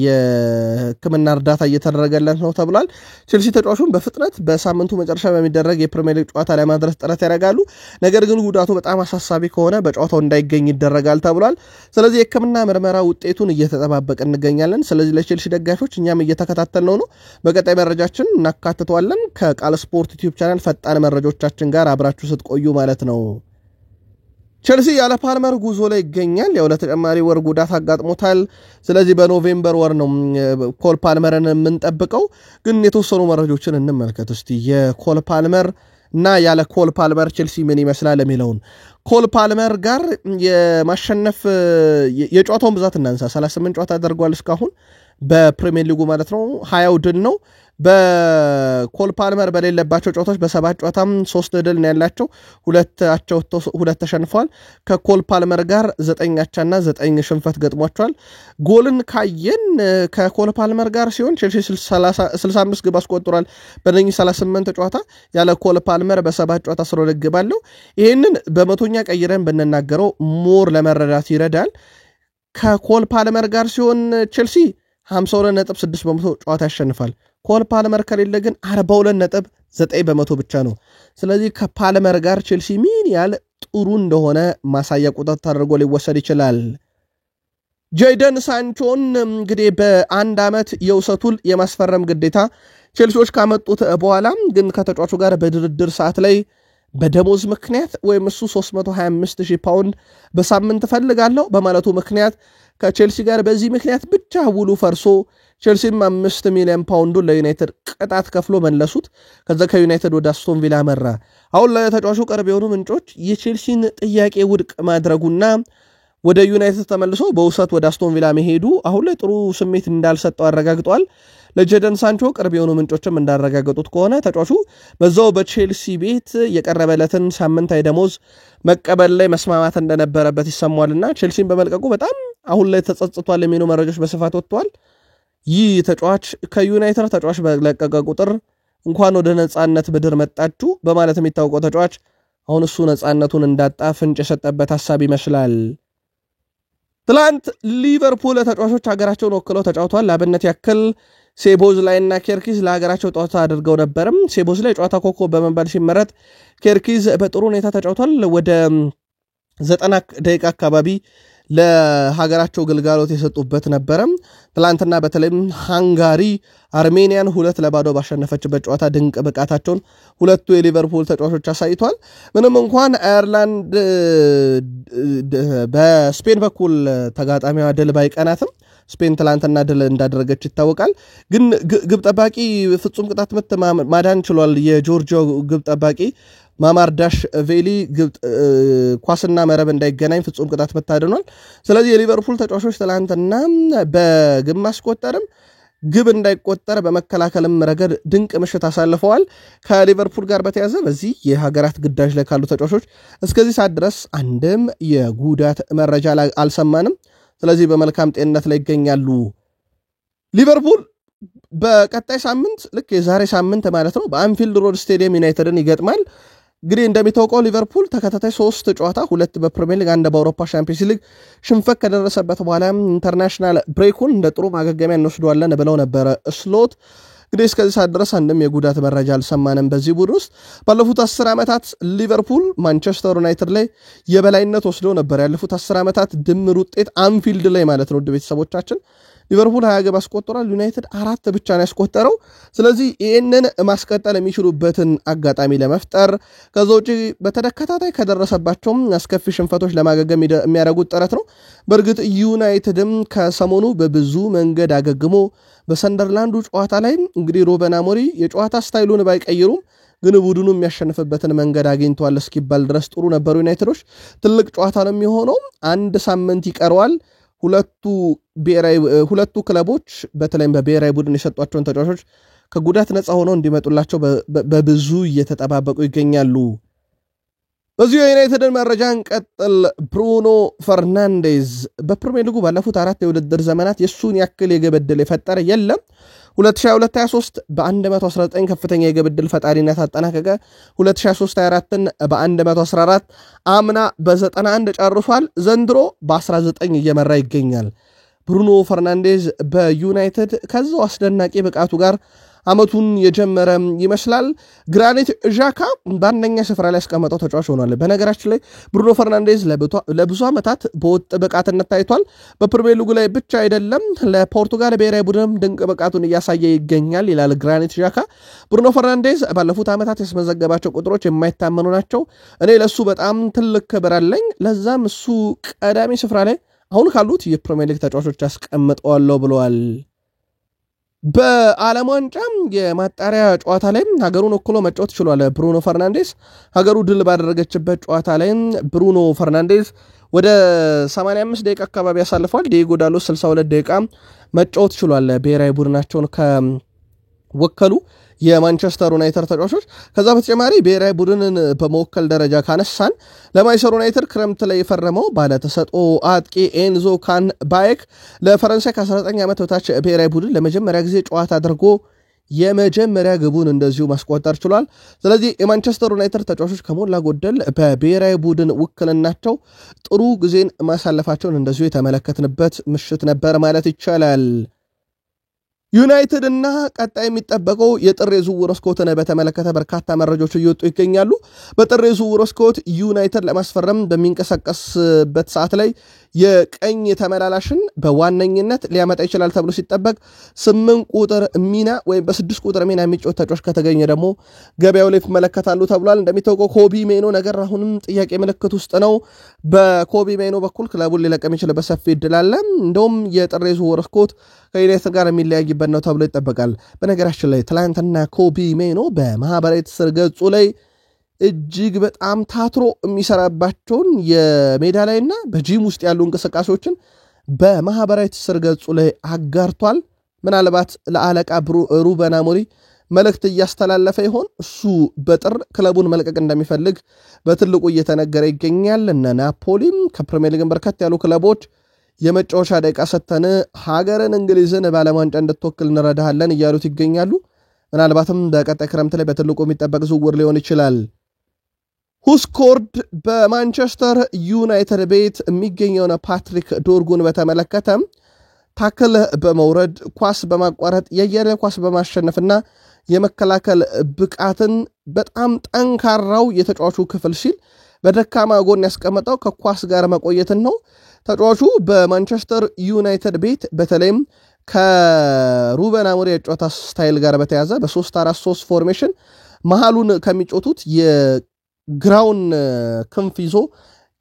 የሕክምና እርዳታ እየተደረገለት ነው ተብሏል። ቼልሲ ተጫዋቹን በፍጥነት በሳምንቱ መጨረሻ በሚደረግ የፕሪሚየር ሊግ ጨዋታ ላይ ማድረስ ጥረት ያደርጋሉ። ነገር ግን ጉዳቱ በጣም አሳሳቢ ከሆነ በጨዋታው እንዳይገኝ ይደረጋል ተብሏል። ስለዚህ የሕክምና ምርመራ ውጤቱን እየተጠባበቅን እንገኛለን። ስለዚህ ለቼልሲ ደጋፊዎች እኛም እየተከታተልነው ነው። በቀጣይ መረጃችን እናካትተዋለን። ከቃል ስፖርት ዩቲዩብ ቻናል ፈጣን መረጃዎቻችን ጋር አብራችሁ ስትቆዩ ማለት ነው። ቼልሲ ያለ ፓልመር ጉዞ ላይ ይገኛል። ያው ለተጨማሪ ወር ጉዳት አጋጥሞታል። ስለዚህ በኖቬምበር ወር ነው ኮል ፓልመርን የምንጠብቀው። ግን የተወሰኑ መረጃዎችን እንመልከት እስቲ የኮል ፓልመር እና ያለ ኮል ፓልመር ቼልሲ ምን ይመስላል የሚለውን። ኮል ፓልመር ጋር የማሸነፍ የጨዋታውን ብዛት እናንሳ። 38 ጨዋታ አድርጓል እስካሁን በፕሪሚየር ሊጉ ማለት ነው። 20 ድል ነው። በኮል ፓልመር በሌለባቸው ጨዋታዎች በ7 ጨዋታም 3 ድል ነው ያላቸው፣ ሁለት ተሸንፈዋል። ከኮል ፓልመር ጋር 9 አቻና 9 ሽንፈት ገጥሟቸዋል። ጎልን ካየን ከኮል ፓልመር ጋር ሲሆን ቼልሲ 65 ግብ አስቆጥሯል በነኚህ 38 ጨዋታ። ያለ ኮል ፓልመር በ7 ጨዋታ 12 ግብ አለው። ይህንን በመቶኛ ቀይረን ብንናገረው ሞር ለመረዳት ይረዳል። ከኮል ፓልመር ጋር ሲሆን ቼልሲ 52.6 በመቶ ጨዋታ ያሸንፋል። ኮል ፓልመር ከሌለ ግን 42.9 በመቶ ብቻ ነው። ስለዚህ ከፓልመር ጋር ቼልሲ ምን ያህል ጥሩ እንደሆነ ማሳያ ቁጥር ተደርጎ ሊወሰድ ይችላል። ጄደን ሳንቾን እንግዲህ በአንድ ዓመት የውሰቱል የማስፈረም ግዴታ ቼልሲዎች ካመጡት በኋላ ግን ከተጫዋቹ ጋር በድርድር ሰዓት ላይ በደሞዝ ምክንያት ወይም እሱ 325,000 ፓውንድ በሳምንት ፈልጋለሁ በማለቱ ምክንያት ከቼልሲ ጋር በዚህ ምክንያት ብቻ ውሉ ፈርሶ ቼልሲም 5 ሚሊዮን ፓውንዱን ለዩናይትድ ቅጣት ከፍሎ መለሱት። ከዛ ከዩናይትድ ወደ አስቶን ቪላ መራ። አሁን ለተጫዋቹ ቅርብ የሆኑ ምንጮች የቼልሲን ጥያቄ ውድቅ ማድረጉና ወደ ዩናይትድ ተመልሶ በውሰት ወደ አስቶን ቪላ መሄዱ አሁን ላይ ጥሩ ስሜት እንዳልሰጠው አረጋግጧል። ለጄደን ሳንቾ ቅርብ የሆኑ ምንጮችም እንዳረጋገጡት ከሆነ ተጫዋቹ በዛው በቼልሲ ቤት የቀረበለትን ሳምንታዊ ደሞዝ መቀበል ላይ መስማማት እንደነበረበት ይሰማልና ቼልሲን በመልቀቁ በጣም አሁን ላይ ተጸጽቷል የሚሉ መረጃዎች በስፋት ወጥተዋል። ይህ ተጫዋች ከዩናይትድ ተጫዋች በለቀቀ ቁጥር እንኳን ወደ ነፃነት ምድር መጣችሁ በማለት የሚታወቀው ተጫዋች አሁን እሱ ነፃነቱን እንዳጣ ፍንጭ የሰጠበት ሐሳብ ይመስላል። ትላንት ሊቨርፑል ተጫዋቾች ሀገራቸውን ወክለው ተጫውተዋል። ለአብነት ያክል ሴቦዝ ላይና ኬርኪዝ ለሀገራቸው ጨዋታ አድርገው ነበርም። ሴቦዝ ላይ ጨዋታ ኮከብ በመባል ሲመረጥ፣ ኬርኪዝ በጥሩ ሁኔታ ተጫውቷል። ወደ 90 ደቂቃ አካባቢ ለሀገራቸው ግልጋሎት የሰጡበት ነበረም። ትላንትና በተለይም ሃንጋሪ አርሜኒያን 2-0 ባሸነፈችበት ጨዋታ ድንቅ ብቃታቸውን ሁለቱ የሊቨርፑል ተጫዋቾች አሳይቷል። ምንም እንኳን አየርላንድ በስፔን በኩል ተጋጣሚዋ ድል ባይቀናትም ስፔን ትላንትና ድል እንዳደረገች ይታወቃል። ግን ግብ ጠባቂ ፍጹም ቅጣት ምት ማዳን ችሏል። የጆርጂያው ግብ ጠባቂ ማማርዳሽ ቬሊ ኳስና መረብ እንዳይገናኝ ፍጹም ቅጣት ምት አድኗል። ስለዚህ የሊቨርፑል ተጫዋቾች ትላንትና በግብ ማስቆጠርም ግብ እንዳይቆጠር በመከላከልም ረገድ ድንቅ ምሽት አሳልፈዋል። ከሊቨርፑል ጋር በተያዘ በዚህ የሀገራት ግዳጅ ላይ ካሉ ተጫዋቾች እስከዚህ ሰዓት ድረስ አንድም የጉዳት መረጃ አልሰማንም። ስለዚህ በመልካም ጤንነት ላይ ይገኛሉ። ሊቨርፑል በቀጣይ ሳምንት ልክ የዛሬ ሳምንት ማለት ነው በአንፊልድ ሮድ ስቴዲየም ዩናይትድን ይገጥማል። እንግዲህ እንደሚታወቀው ሊቨርፑል ተከታታይ 3 ጨዋታ 2 በፕሪሚየር ሊግ 1 በአውሮፓ ሻምፒዮንስ ሊግ ሽንፈት ከደረሰበት በኋላ ኢንተርናሽናል ብሬኩን እንደ ጥሩ ማገገሚያ እንወስደዋለን ብለው ነበረ ስሎት። እንግዲህ እስከዚህ ሰዓት ድረስ አንድም የጉዳት መረጃ አልሰማንም። በዚህ ቡድን ውስጥ ባለፉት 10 ዓመታት ሊቨርፑል ማንቸስተር ዩናይትድ ላይ የበላይነት ወስደው ነበር። ያለፉት 10 ዓመታት ድምር ውጤት አንፊልድ ላይ ማለት ነው ውድ ቤተሰቦቻችን ሊቨርፑል 20 ግብ አስቆጥሯል። ዩናይትድ 4 ብቻ ነው ያስቆጠረው። ስለዚህ ይህንን ማስቀጠል የሚችሉበትን አጋጣሚ ለመፍጠር ከዛ ውጪ በተከታታይ ከደረሰባቸውም አስከፊ ሽንፈቶች ለማገገም የሚያደርጉት ጥረት ነው። በእርግጥ ዩናይትድም ከሰሞኑ በብዙ መንገድ አገግሞ በሰንደርላንዱ ጨዋታ ላይ እንግዲህ ሩበን አሞሪም የጨዋታ ስታይሉን ባይቀይሩም ግን ቡድኑ የሚያሸንፍበትን መንገድ አግኝተዋል እስኪባል ድረስ ጥሩ ነበሩ ዩናይትዶች። ትልቅ ጨዋታ ነው የሚሆነው። አንድ ሳምንት ይቀረዋል። ሁለቱ ክለቦች በተለይም በብሔራዊ ቡድን የሰጧቸውን ተጫዋቾች ከጉዳት ነፃ ሆነው እንዲመጡላቸው በብዙ እየተጠባበቁ ይገኛሉ። በዚሁ የዩናይትድን መረጃን ቀጥል። ብሩኖ ፈርናንዴዝ በፕሪሚየር ሊጉ ባለፉት 4 የውድድር ዘመናት የሱን ያክል የግብ ዕድል የፈጠረ የለም። 2022-23 በ119 ከፍተኛ የግብ ዕድል ፈጣሪነት አጠናቀቀ። 2023-24ን በ114 አምና በ91 ጨርሷል። ዘንድሮ በ19 እየመራ ይገኛል። ብሩኖ ፈርናንዴዝ በዩናይትድ ከዛው አስደናቂ ብቃቱ ጋር አመቱን የጀመረ ይመስላል። ግራኒት ዣካ በአንደኛ ስፍራ ላይ ያስቀመጠው ተጫዋች ሆኗል። በነገራችን ላይ ብሩኖ ፈርናንዴዝ ለብዙ ዓመታት በወጥ ብቃትነት ታይቷል። በፕሪሚየር ሊጉ ላይ ብቻ አይደለም ለፖርቱጋል ብሔራዊ ቡድንም ድንቅ ብቃቱን እያሳየ ይገኛል ይላል ግራኒት ዣካ። ብሩኖ ፈርናንዴዝ ባለፉት ዓመታት ያስመዘገባቸው ቁጥሮች የማይታመኑ ናቸው። እኔ ለሱ በጣም ትልቅ ክብር አለኝ። ለዛም እሱ ቀዳሚ ስፍራ ላይ አሁን ካሉት የፕሪሚየር ሊግ ተጫዋቾች ያስቀምጠዋለሁ ብለዋል። በዓለም ዋንጫ የማጣሪያ ጨዋታ ላይ ሀገሩን ወክሎ መጫወት ችሏል። ብሩኖ ፈርናንዴዝ ሀገሩ ድል ባደረገችበት ጨዋታ ላይ ብሩኖ ፈርናንዴዝ ወደ 85 ደቂቃ አካባቢ ያሳልፏል። ዲየጎ ዳሎት 62 ደቂቃ መጫወት ችሏል። ብሔራዊ ቡድናቸውን ከወከሉ የማንቸስተር ዩናይትድ ተጫዋቾች። ከዛ በተጨማሪ ብሔራዊ ቡድንን በመወከል ደረጃ ካነሳን ለማንቸስተር ዩናይትድ ክረምት ላይ የፈረመው ባለ ተሰጥኦ አጥቂ ኤንዞ ካን ባየክ ለፈረንሳይ ከ19 ዓመት በታች ብሔራዊ ቡድን ለመጀመሪያ ጊዜ ጨዋታ አድርጎ የመጀመሪያ ግቡን እንደዚሁ ማስቆጠር ችሏል። ስለዚህ የማንቸስተር ዩናይትድ ተጫዋቾች ከሞላ ጎደል በብሔራዊ ቡድን ውክልናቸው ጥሩ ጊዜን ማሳለፋቸውን እንደዚሁ የተመለከትንበት ምሽት ነበር ማለት ይቻላል። ዩናይትድ እና ቀጣይ የሚጠበቀው የጥር የዝውውር መስኮትን በተመለከተ በርካታ መረጃዎች እየወጡ ይገኛሉ። በጥር የዝውውር መስኮት ዩናይትድ ለማስፈረም በሚንቀሳቀስበት ሰዓት ላይ የቀኝ ተመላላሽን በዋነኝነት ሊያመጣ ይችላል ተብሎ ሲጠበቅ 8 ቁጥር ሚና ወይም በ6 ቁጥር ሚና የሚጫወት ተጫዋች ከተገኘ ደግሞ ገበያው ላይ ይመለከታሉ ተብሏል። እንደሚታወቀው ኮቢ ሜኖ ነገር አሁንም ጥያቄ ምልክት ውስጥ ነው። በኮቢ ሜኖ በኩል ክለቡን ሊለቅ የሚችልበት ሰፊ እድል አለ። እንደውም የጥር የዝውውር መስኮት ከዩናይትድ ጋር የሚለያይበት ነው ተብሎ ይጠበቃል። በነገራችን ላይ ትላንትና ኮቢ ሜኖ በማህበራዊ ትስስር ገጹ ላይ እጅግ በጣም ታትሮ የሚሰራባቸውን የሜዳ ላይና በጂም ውስጥ ያሉ እንቅስቃሴዎችን በማህበራዊ ትስስር ገጹ ላይ አጋርቷል። ምናልባት ለአለቃ ሩበን አሞሪም መልእክት እያስተላለፈ ይሆን? እሱ በጥር ክለቡን መልቀቅ እንደሚፈልግ በትልቁ እየተነገረ ይገኛል። እነ ናፖሊም ከፕሪሚየር ሊግ በርከት ያሉ ክለቦች የመጫወቻ ደቂቃ ሰተን ሀገርን እንግሊዝን በዓለም ዋንጫ እንድትወክል እንረዳሃለን እያሉት ይገኛሉ። ምናልባትም በቀጣይ ክረምት ላይ በትልቁ የሚጠበቅ ዝውውር ሊሆን ይችላል። ሁስኮርድ በማንቸስተር ዩናይትድ ቤት የሚገኘውን ፓትሪክ ዶርጉን በተመለከተ ታክል በመውረድ ኳስ በማቋረጥ የየለ ኳስ በማሸነፍና የመከላከል ብቃትን በጣም ጠንካራው የተጫዋቹ ክፍል ሲል በደካማ ጎን ያስቀመጠው ከኳስ ጋር መቆየትን ነው። ተጫዋቹ በማንቸስተር ዩናይትድ ቤት በተለይም ከሩበን አሞሪም የጨዋታ ስታይል ጋር በተያዘ በ3-4-3 ፎርሜሽን መሃሉን ከሚጮቱት የግራውን ክንፍ ይዞ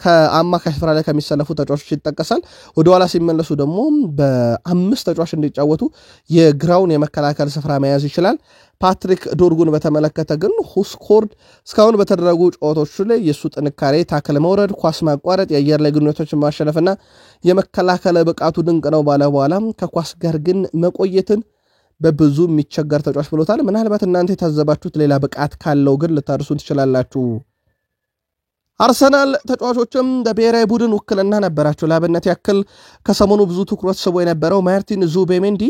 ከአማካይ ስፍራ ላይ ከሚሰለፉ ተጫዋቾች ይጠቀሳል። ወደ ኋላ ሲመለሱ ደግሞ በ5 ተጫዋች እንዲጫወቱ የግራውን የመከላከል ስፍራ መያዝ ይችላል። ፓትሪክ ዶርጉን በተመለከተ ግን ሁስኮርድ እስካሁን በተደረጉ ጨዋታዎች ላይ የሱ ጥንካሬ ታክል መውረድ፣ ኳስ ማቋረጥ፣ የአየር ላይ ግንኙነቶችን ማሸነፍና የመከላከል ብቃቱ ድንቅ ነው ባለ በኋላ ከኳስ ጋር ግን መቆየትን በብዙ የሚቸገር ተጫዋች ብሎታል። ምናልባት እናንተ የታዘባችሁት ሌላ ብቃት ካለው ግን ልታርሱ ትችላላችሁ። አርሰናል ተጫዋቾችም በብሔራዊ ቡድን ውክልና ነበራቸው። ለአብነት ያክል ከሰሞኑ ብዙ ትኩረት ስቦ የነበረው ማርቲን ዙቤሜንዲ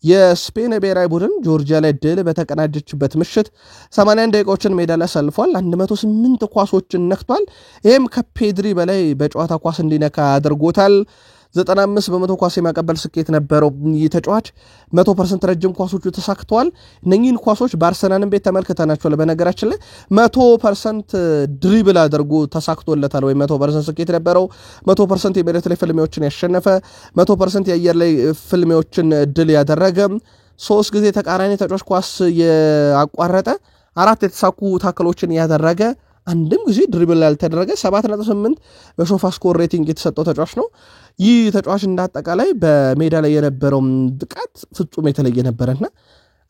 የስፔን ብሔራዊ ቡድን ጆርጂያ ላይ ድል በተቀናጀችበት ምሽት 81 ደቂቃዎችን ሜዳ ላይ አሳልፏል። 108 ኳሶችን ነክቷል። ይህም ከፔድሪ በላይ በጨዋታ ኳስ እንዲነካ አድርጎታል። 95% ኳስ የማቀበል ስኬት ነበረው። ይህ ተጫዋች 100% ረጅም ኳሶቹ ተሳክተዋል። እነኚህን ኳሶች በአርሰናልም ቤት ተመልክተናቸዋል። በነገራችን ላይ 100% ድሪብል አድርጎ ተሳክቶለታል። ወይ 100% ስኬት ነበረው። 100% የመሬት ላይ ፍልሚያዎችን ያሸነፈ፣ 100% የአየር ላይ ፍልሚያዎችን ድል ያደረገ፣ 3 ጊዜ ተቃራኒ ተጫዋች ኳስ ያቋረጠ፣ 4 የተሳኩ ታክሎችን ያደረገ፣ አንድም ጊዜ ድሪብል ያልተደረገ 7.8 በሶፋ ስኮር ሬቲንግ የተሰጠው ተጫዋች ነው። ይህ ተጫዋች እንዳጠቃላይ በሜዳ ላይ የነበረው ብቃት ፍጹም የተለየ ነበረና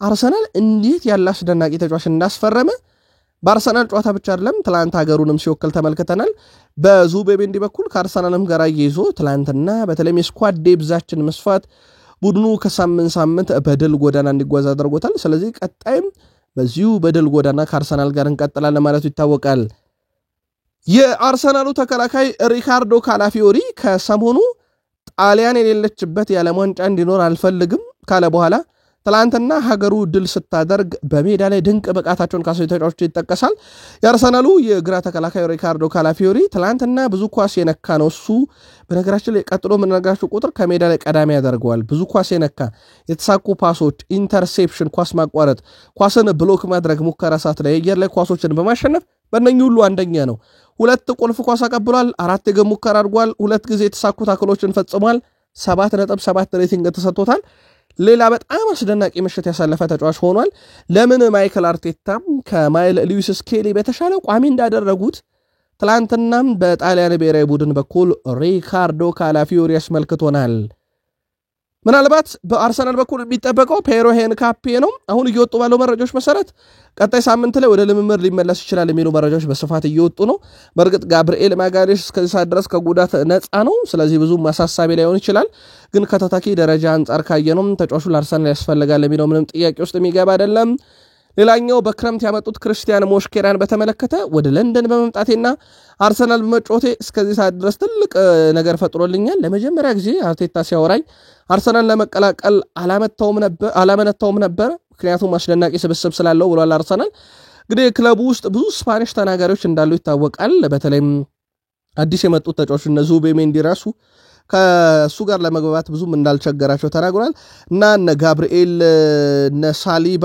አርሰናል እንዴት ያለ አስደናቂ ተጫዋች እንዳስፈረመ በአርሰናል ጨዋታ ብቻ አይደለም ትላንት ሀገሩንም ሲወክል ተመልክተናል። በዙቤሜንዲ በኩል ከአርሰናልም ጋር ይዞ ትላንትና በተለይም የስኳድ ዴብዛችን መስፋት ቡድኑ ከሳምንት በድል ጎዳና እንዲጓዝ አድርጎታል። ስለዚህ ቀጣይም በዚሁ በድል ጎዳና ከአርሰናል ጋር እንቀጥላለን ማለቱ ይታወቃል። የአርሰናሉ ተከላካይ ሪካርዶ ካላፊዮሪ ከሰሞኑ ጣሊያን የሌለችበት የዓለም ዋንጫ እንዲኖር አልፈልግም ካለ በኋላ ትላንትና ሀገሩ ድል ስታደርግ በሜዳ ላይ ድንቅ ብቃታቸውን ካሳዩ ተጫዋቾች ይጠቀሳል። የአርሰናሉ የግራ ተከላካይ ሪካርዶ ካላፊዮሪ ትላንትና ብዙ ኳስ የነካ ነው። እሱ በነገራችን ላይ ቀጥሎ የምንነግራችሁ ቁጥር ከሜዳ ላይ ቀዳሚ ያደርገዋል። ብዙ ኳስ የነካ የተሳኩ ፓሶች፣ ኢንተርሴፕሽን፣ ኳስ ማቋረጥ፣ ኳስን ብሎክ ማድረግ፣ ሙከራ ሰዓት ላይ የአየር ላይ ኳሶችን በማሸነፍ በእነኚህ ሁሉ አንደኛ ነው። 2 ቁልፍ ኳስ አቀብሏል። 4 የግብ ሙከራ አድርጓል። 2 ጊዜ የተሳኩ ታክሎችን ፈጽሟል። 7.7 ሬቲንግ ተሰጥቶታል። ሌላ በጣም አስደናቂ ምሽት ያሳለፈ ተጫዋች ሆኗል። ለምን ማይክል አርቴታም ከማይል ሉዊስ ስኬሊ በተሻለ ቋሚ እንዳደረጉት ትላንትናም በጣሊያን ብሔራዊ ቡድን በኩል ሪካርዶ ካላፊዮሪ ያስመልክቶናል። ምናልባት በአርሰናል በኩል የሚጠበቀው ፔሮ ሄንካፔ ነው። አሁን እየወጡ ባለው መረጃዎች መሰረት ቀጣይ ሳምንት ላይ ወደ ልምምድ ሊመለስ ይችላል የሚሉ መረጃዎች በስፋት እየወጡ ነው። በእርግጥ ጋብርኤል ማጋሌሽ እስከዚህ ሰዓት ድረስ ከጉዳት ነፃ ነው። ስለዚህ ብዙ ማሳሳቢ ላይሆን ይችላል። ግን ከተተኪ ደረጃ አንጻር ካየነው ተጫዋቹ ለአርሰናል ያስፈልጋል የሚለው ምንም ጥያቄ ውስጥ የሚገባ አይደለም። ሌላኛው በክረምት ያመጡት ክርስቲያን ሞሽኬራን በተመለከተ ወደ ለንደን በመምጣቴና አርሰናል በመጫወቴ እስከዚህ ሰዓት ድረስ ትልቅ ነገር ፈጥሮልኛል። ለመጀመሪያ ጊዜ አርቴታ ሲያወራኝ አርሰናል ለመቀላቀል አላመነታውም ነበር፣ ምክንያቱም አስደናቂ ስብስብ ስላለው ብሏል። አርሰናል እንግዲህ ክለቡ ውስጥ ብዙ ስፓኒሽ ተናጋሪዎች እንዳሉ ይታወቃል። በተለይም አዲስ የመጡት ተጫዋቾች እነ ዙቤሜንዲ ራሱ ከሱ ጋር ለመግባባት ብዙም እንዳልቸገራቸው ተናግሯል። እና እነ ጋብርኤል እነ ሳሊባ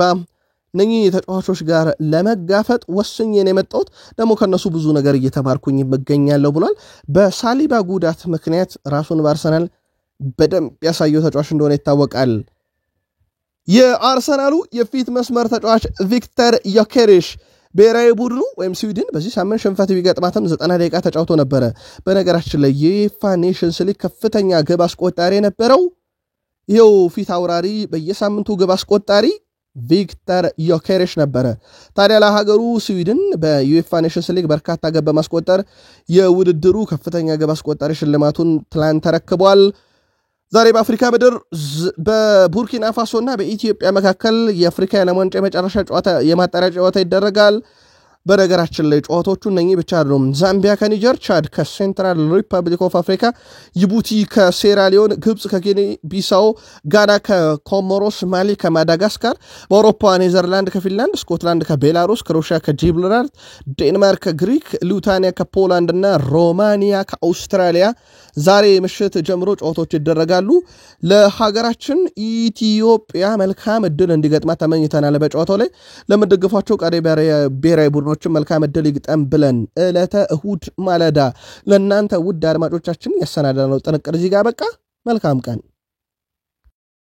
ነኚህ ተጫዋቾች ጋር ለመጋፈጥ ወስኜ ነው የመጣሁት፣ ደግሞ ከነሱ ብዙ ነገር እየተማርኩኝ ይገኛለሁ ብሏል። በሳሊባ ጉዳት ምክንያት ራሱን በአርሰናል በደንብ ያሳየው ተጫዋች እንደሆነ ይታወቃል። የአርሰናሉ የፊት መስመር ተጫዋች ቪክተር ዮኬሬሽ ብሔራዊ ቡድኑ ወይም ስዊድን በዚህ ሳምንት ሽንፈት ቢገጥማትም 90 ደቂቃ ተጫውቶ ነበረ። በነገራችን ላይ የዩኤፋ ኔሽንስ ሊግ ከፍተኛ ግብ አስቆጣሪ የነበረው ይኸው ፊት አውራሪ በየሳምንቱ ግብ አስቆጣሪ ቪክተር ዮኬሬሽ ነበረ። ታዲያ ለሀገሩ ስዊድን በዩኤፋ ኔሽንስ ሊግ በርካታ ግብ በማስቆጠር የውድድሩ ከፍተኛ ግብ አስቆጣሪ ሽልማቱን ትላንት ተረክቧል። ዛሬ በአፍሪካ ምድር በቡርኪና ፋሶ እና በኢትዮጵያ መካከል የአፍሪካ የዓለም ዋንጫ የመጨረሻ ጨዋታ የማጣሪያ ጨዋታ ይደረጋል። በነገራችን ላይ ጨዋታዎቹ እነኚህ ብቻ አይደሉም። ዛምቢያ ከኒጀር፣ ቻድ ከሴንትራል ሪፐብሊክ ኦፍ አፍሪካ፣ ጅቡቲ ከሴራሊዮን፣ ግብፅ ከጊኒ ቢሳው፣ ጋና ከኮሞሮስ፣ ማሊ ከማዳጋስካር፣ በአውሮፓ ኔዘርላንድ ከፊንላንድ፣ ስኮትላንድ ከቤላሩስ፣ ክሮኤሽያ ከጂብራልታር፣ ዴንማርክ ከግሪክ፣ ሊቱዋኒያ ከፖላንድ እና ሮማኒያ ከአውስትራሊያ ዛሬ ምሽት ጀምሮ ጨዋታዎች ይደረጋሉ። ለሀገራችን ኢትዮጵያ መልካም እድል እንዲገጥማት ተመኝተናል። በጨዋታው ላይ ለምትደግፏቸው ቀሪ ብሔራዊ ቡድኖችን መልካም እድል ይግጠም ብለን ዕለተ እሁድ ማለዳ ለእናንተ ውድ አድማጮቻችን ያሰናዳነው ጥንቅር እዚህ ጋር በቃ። መልካም ቀን።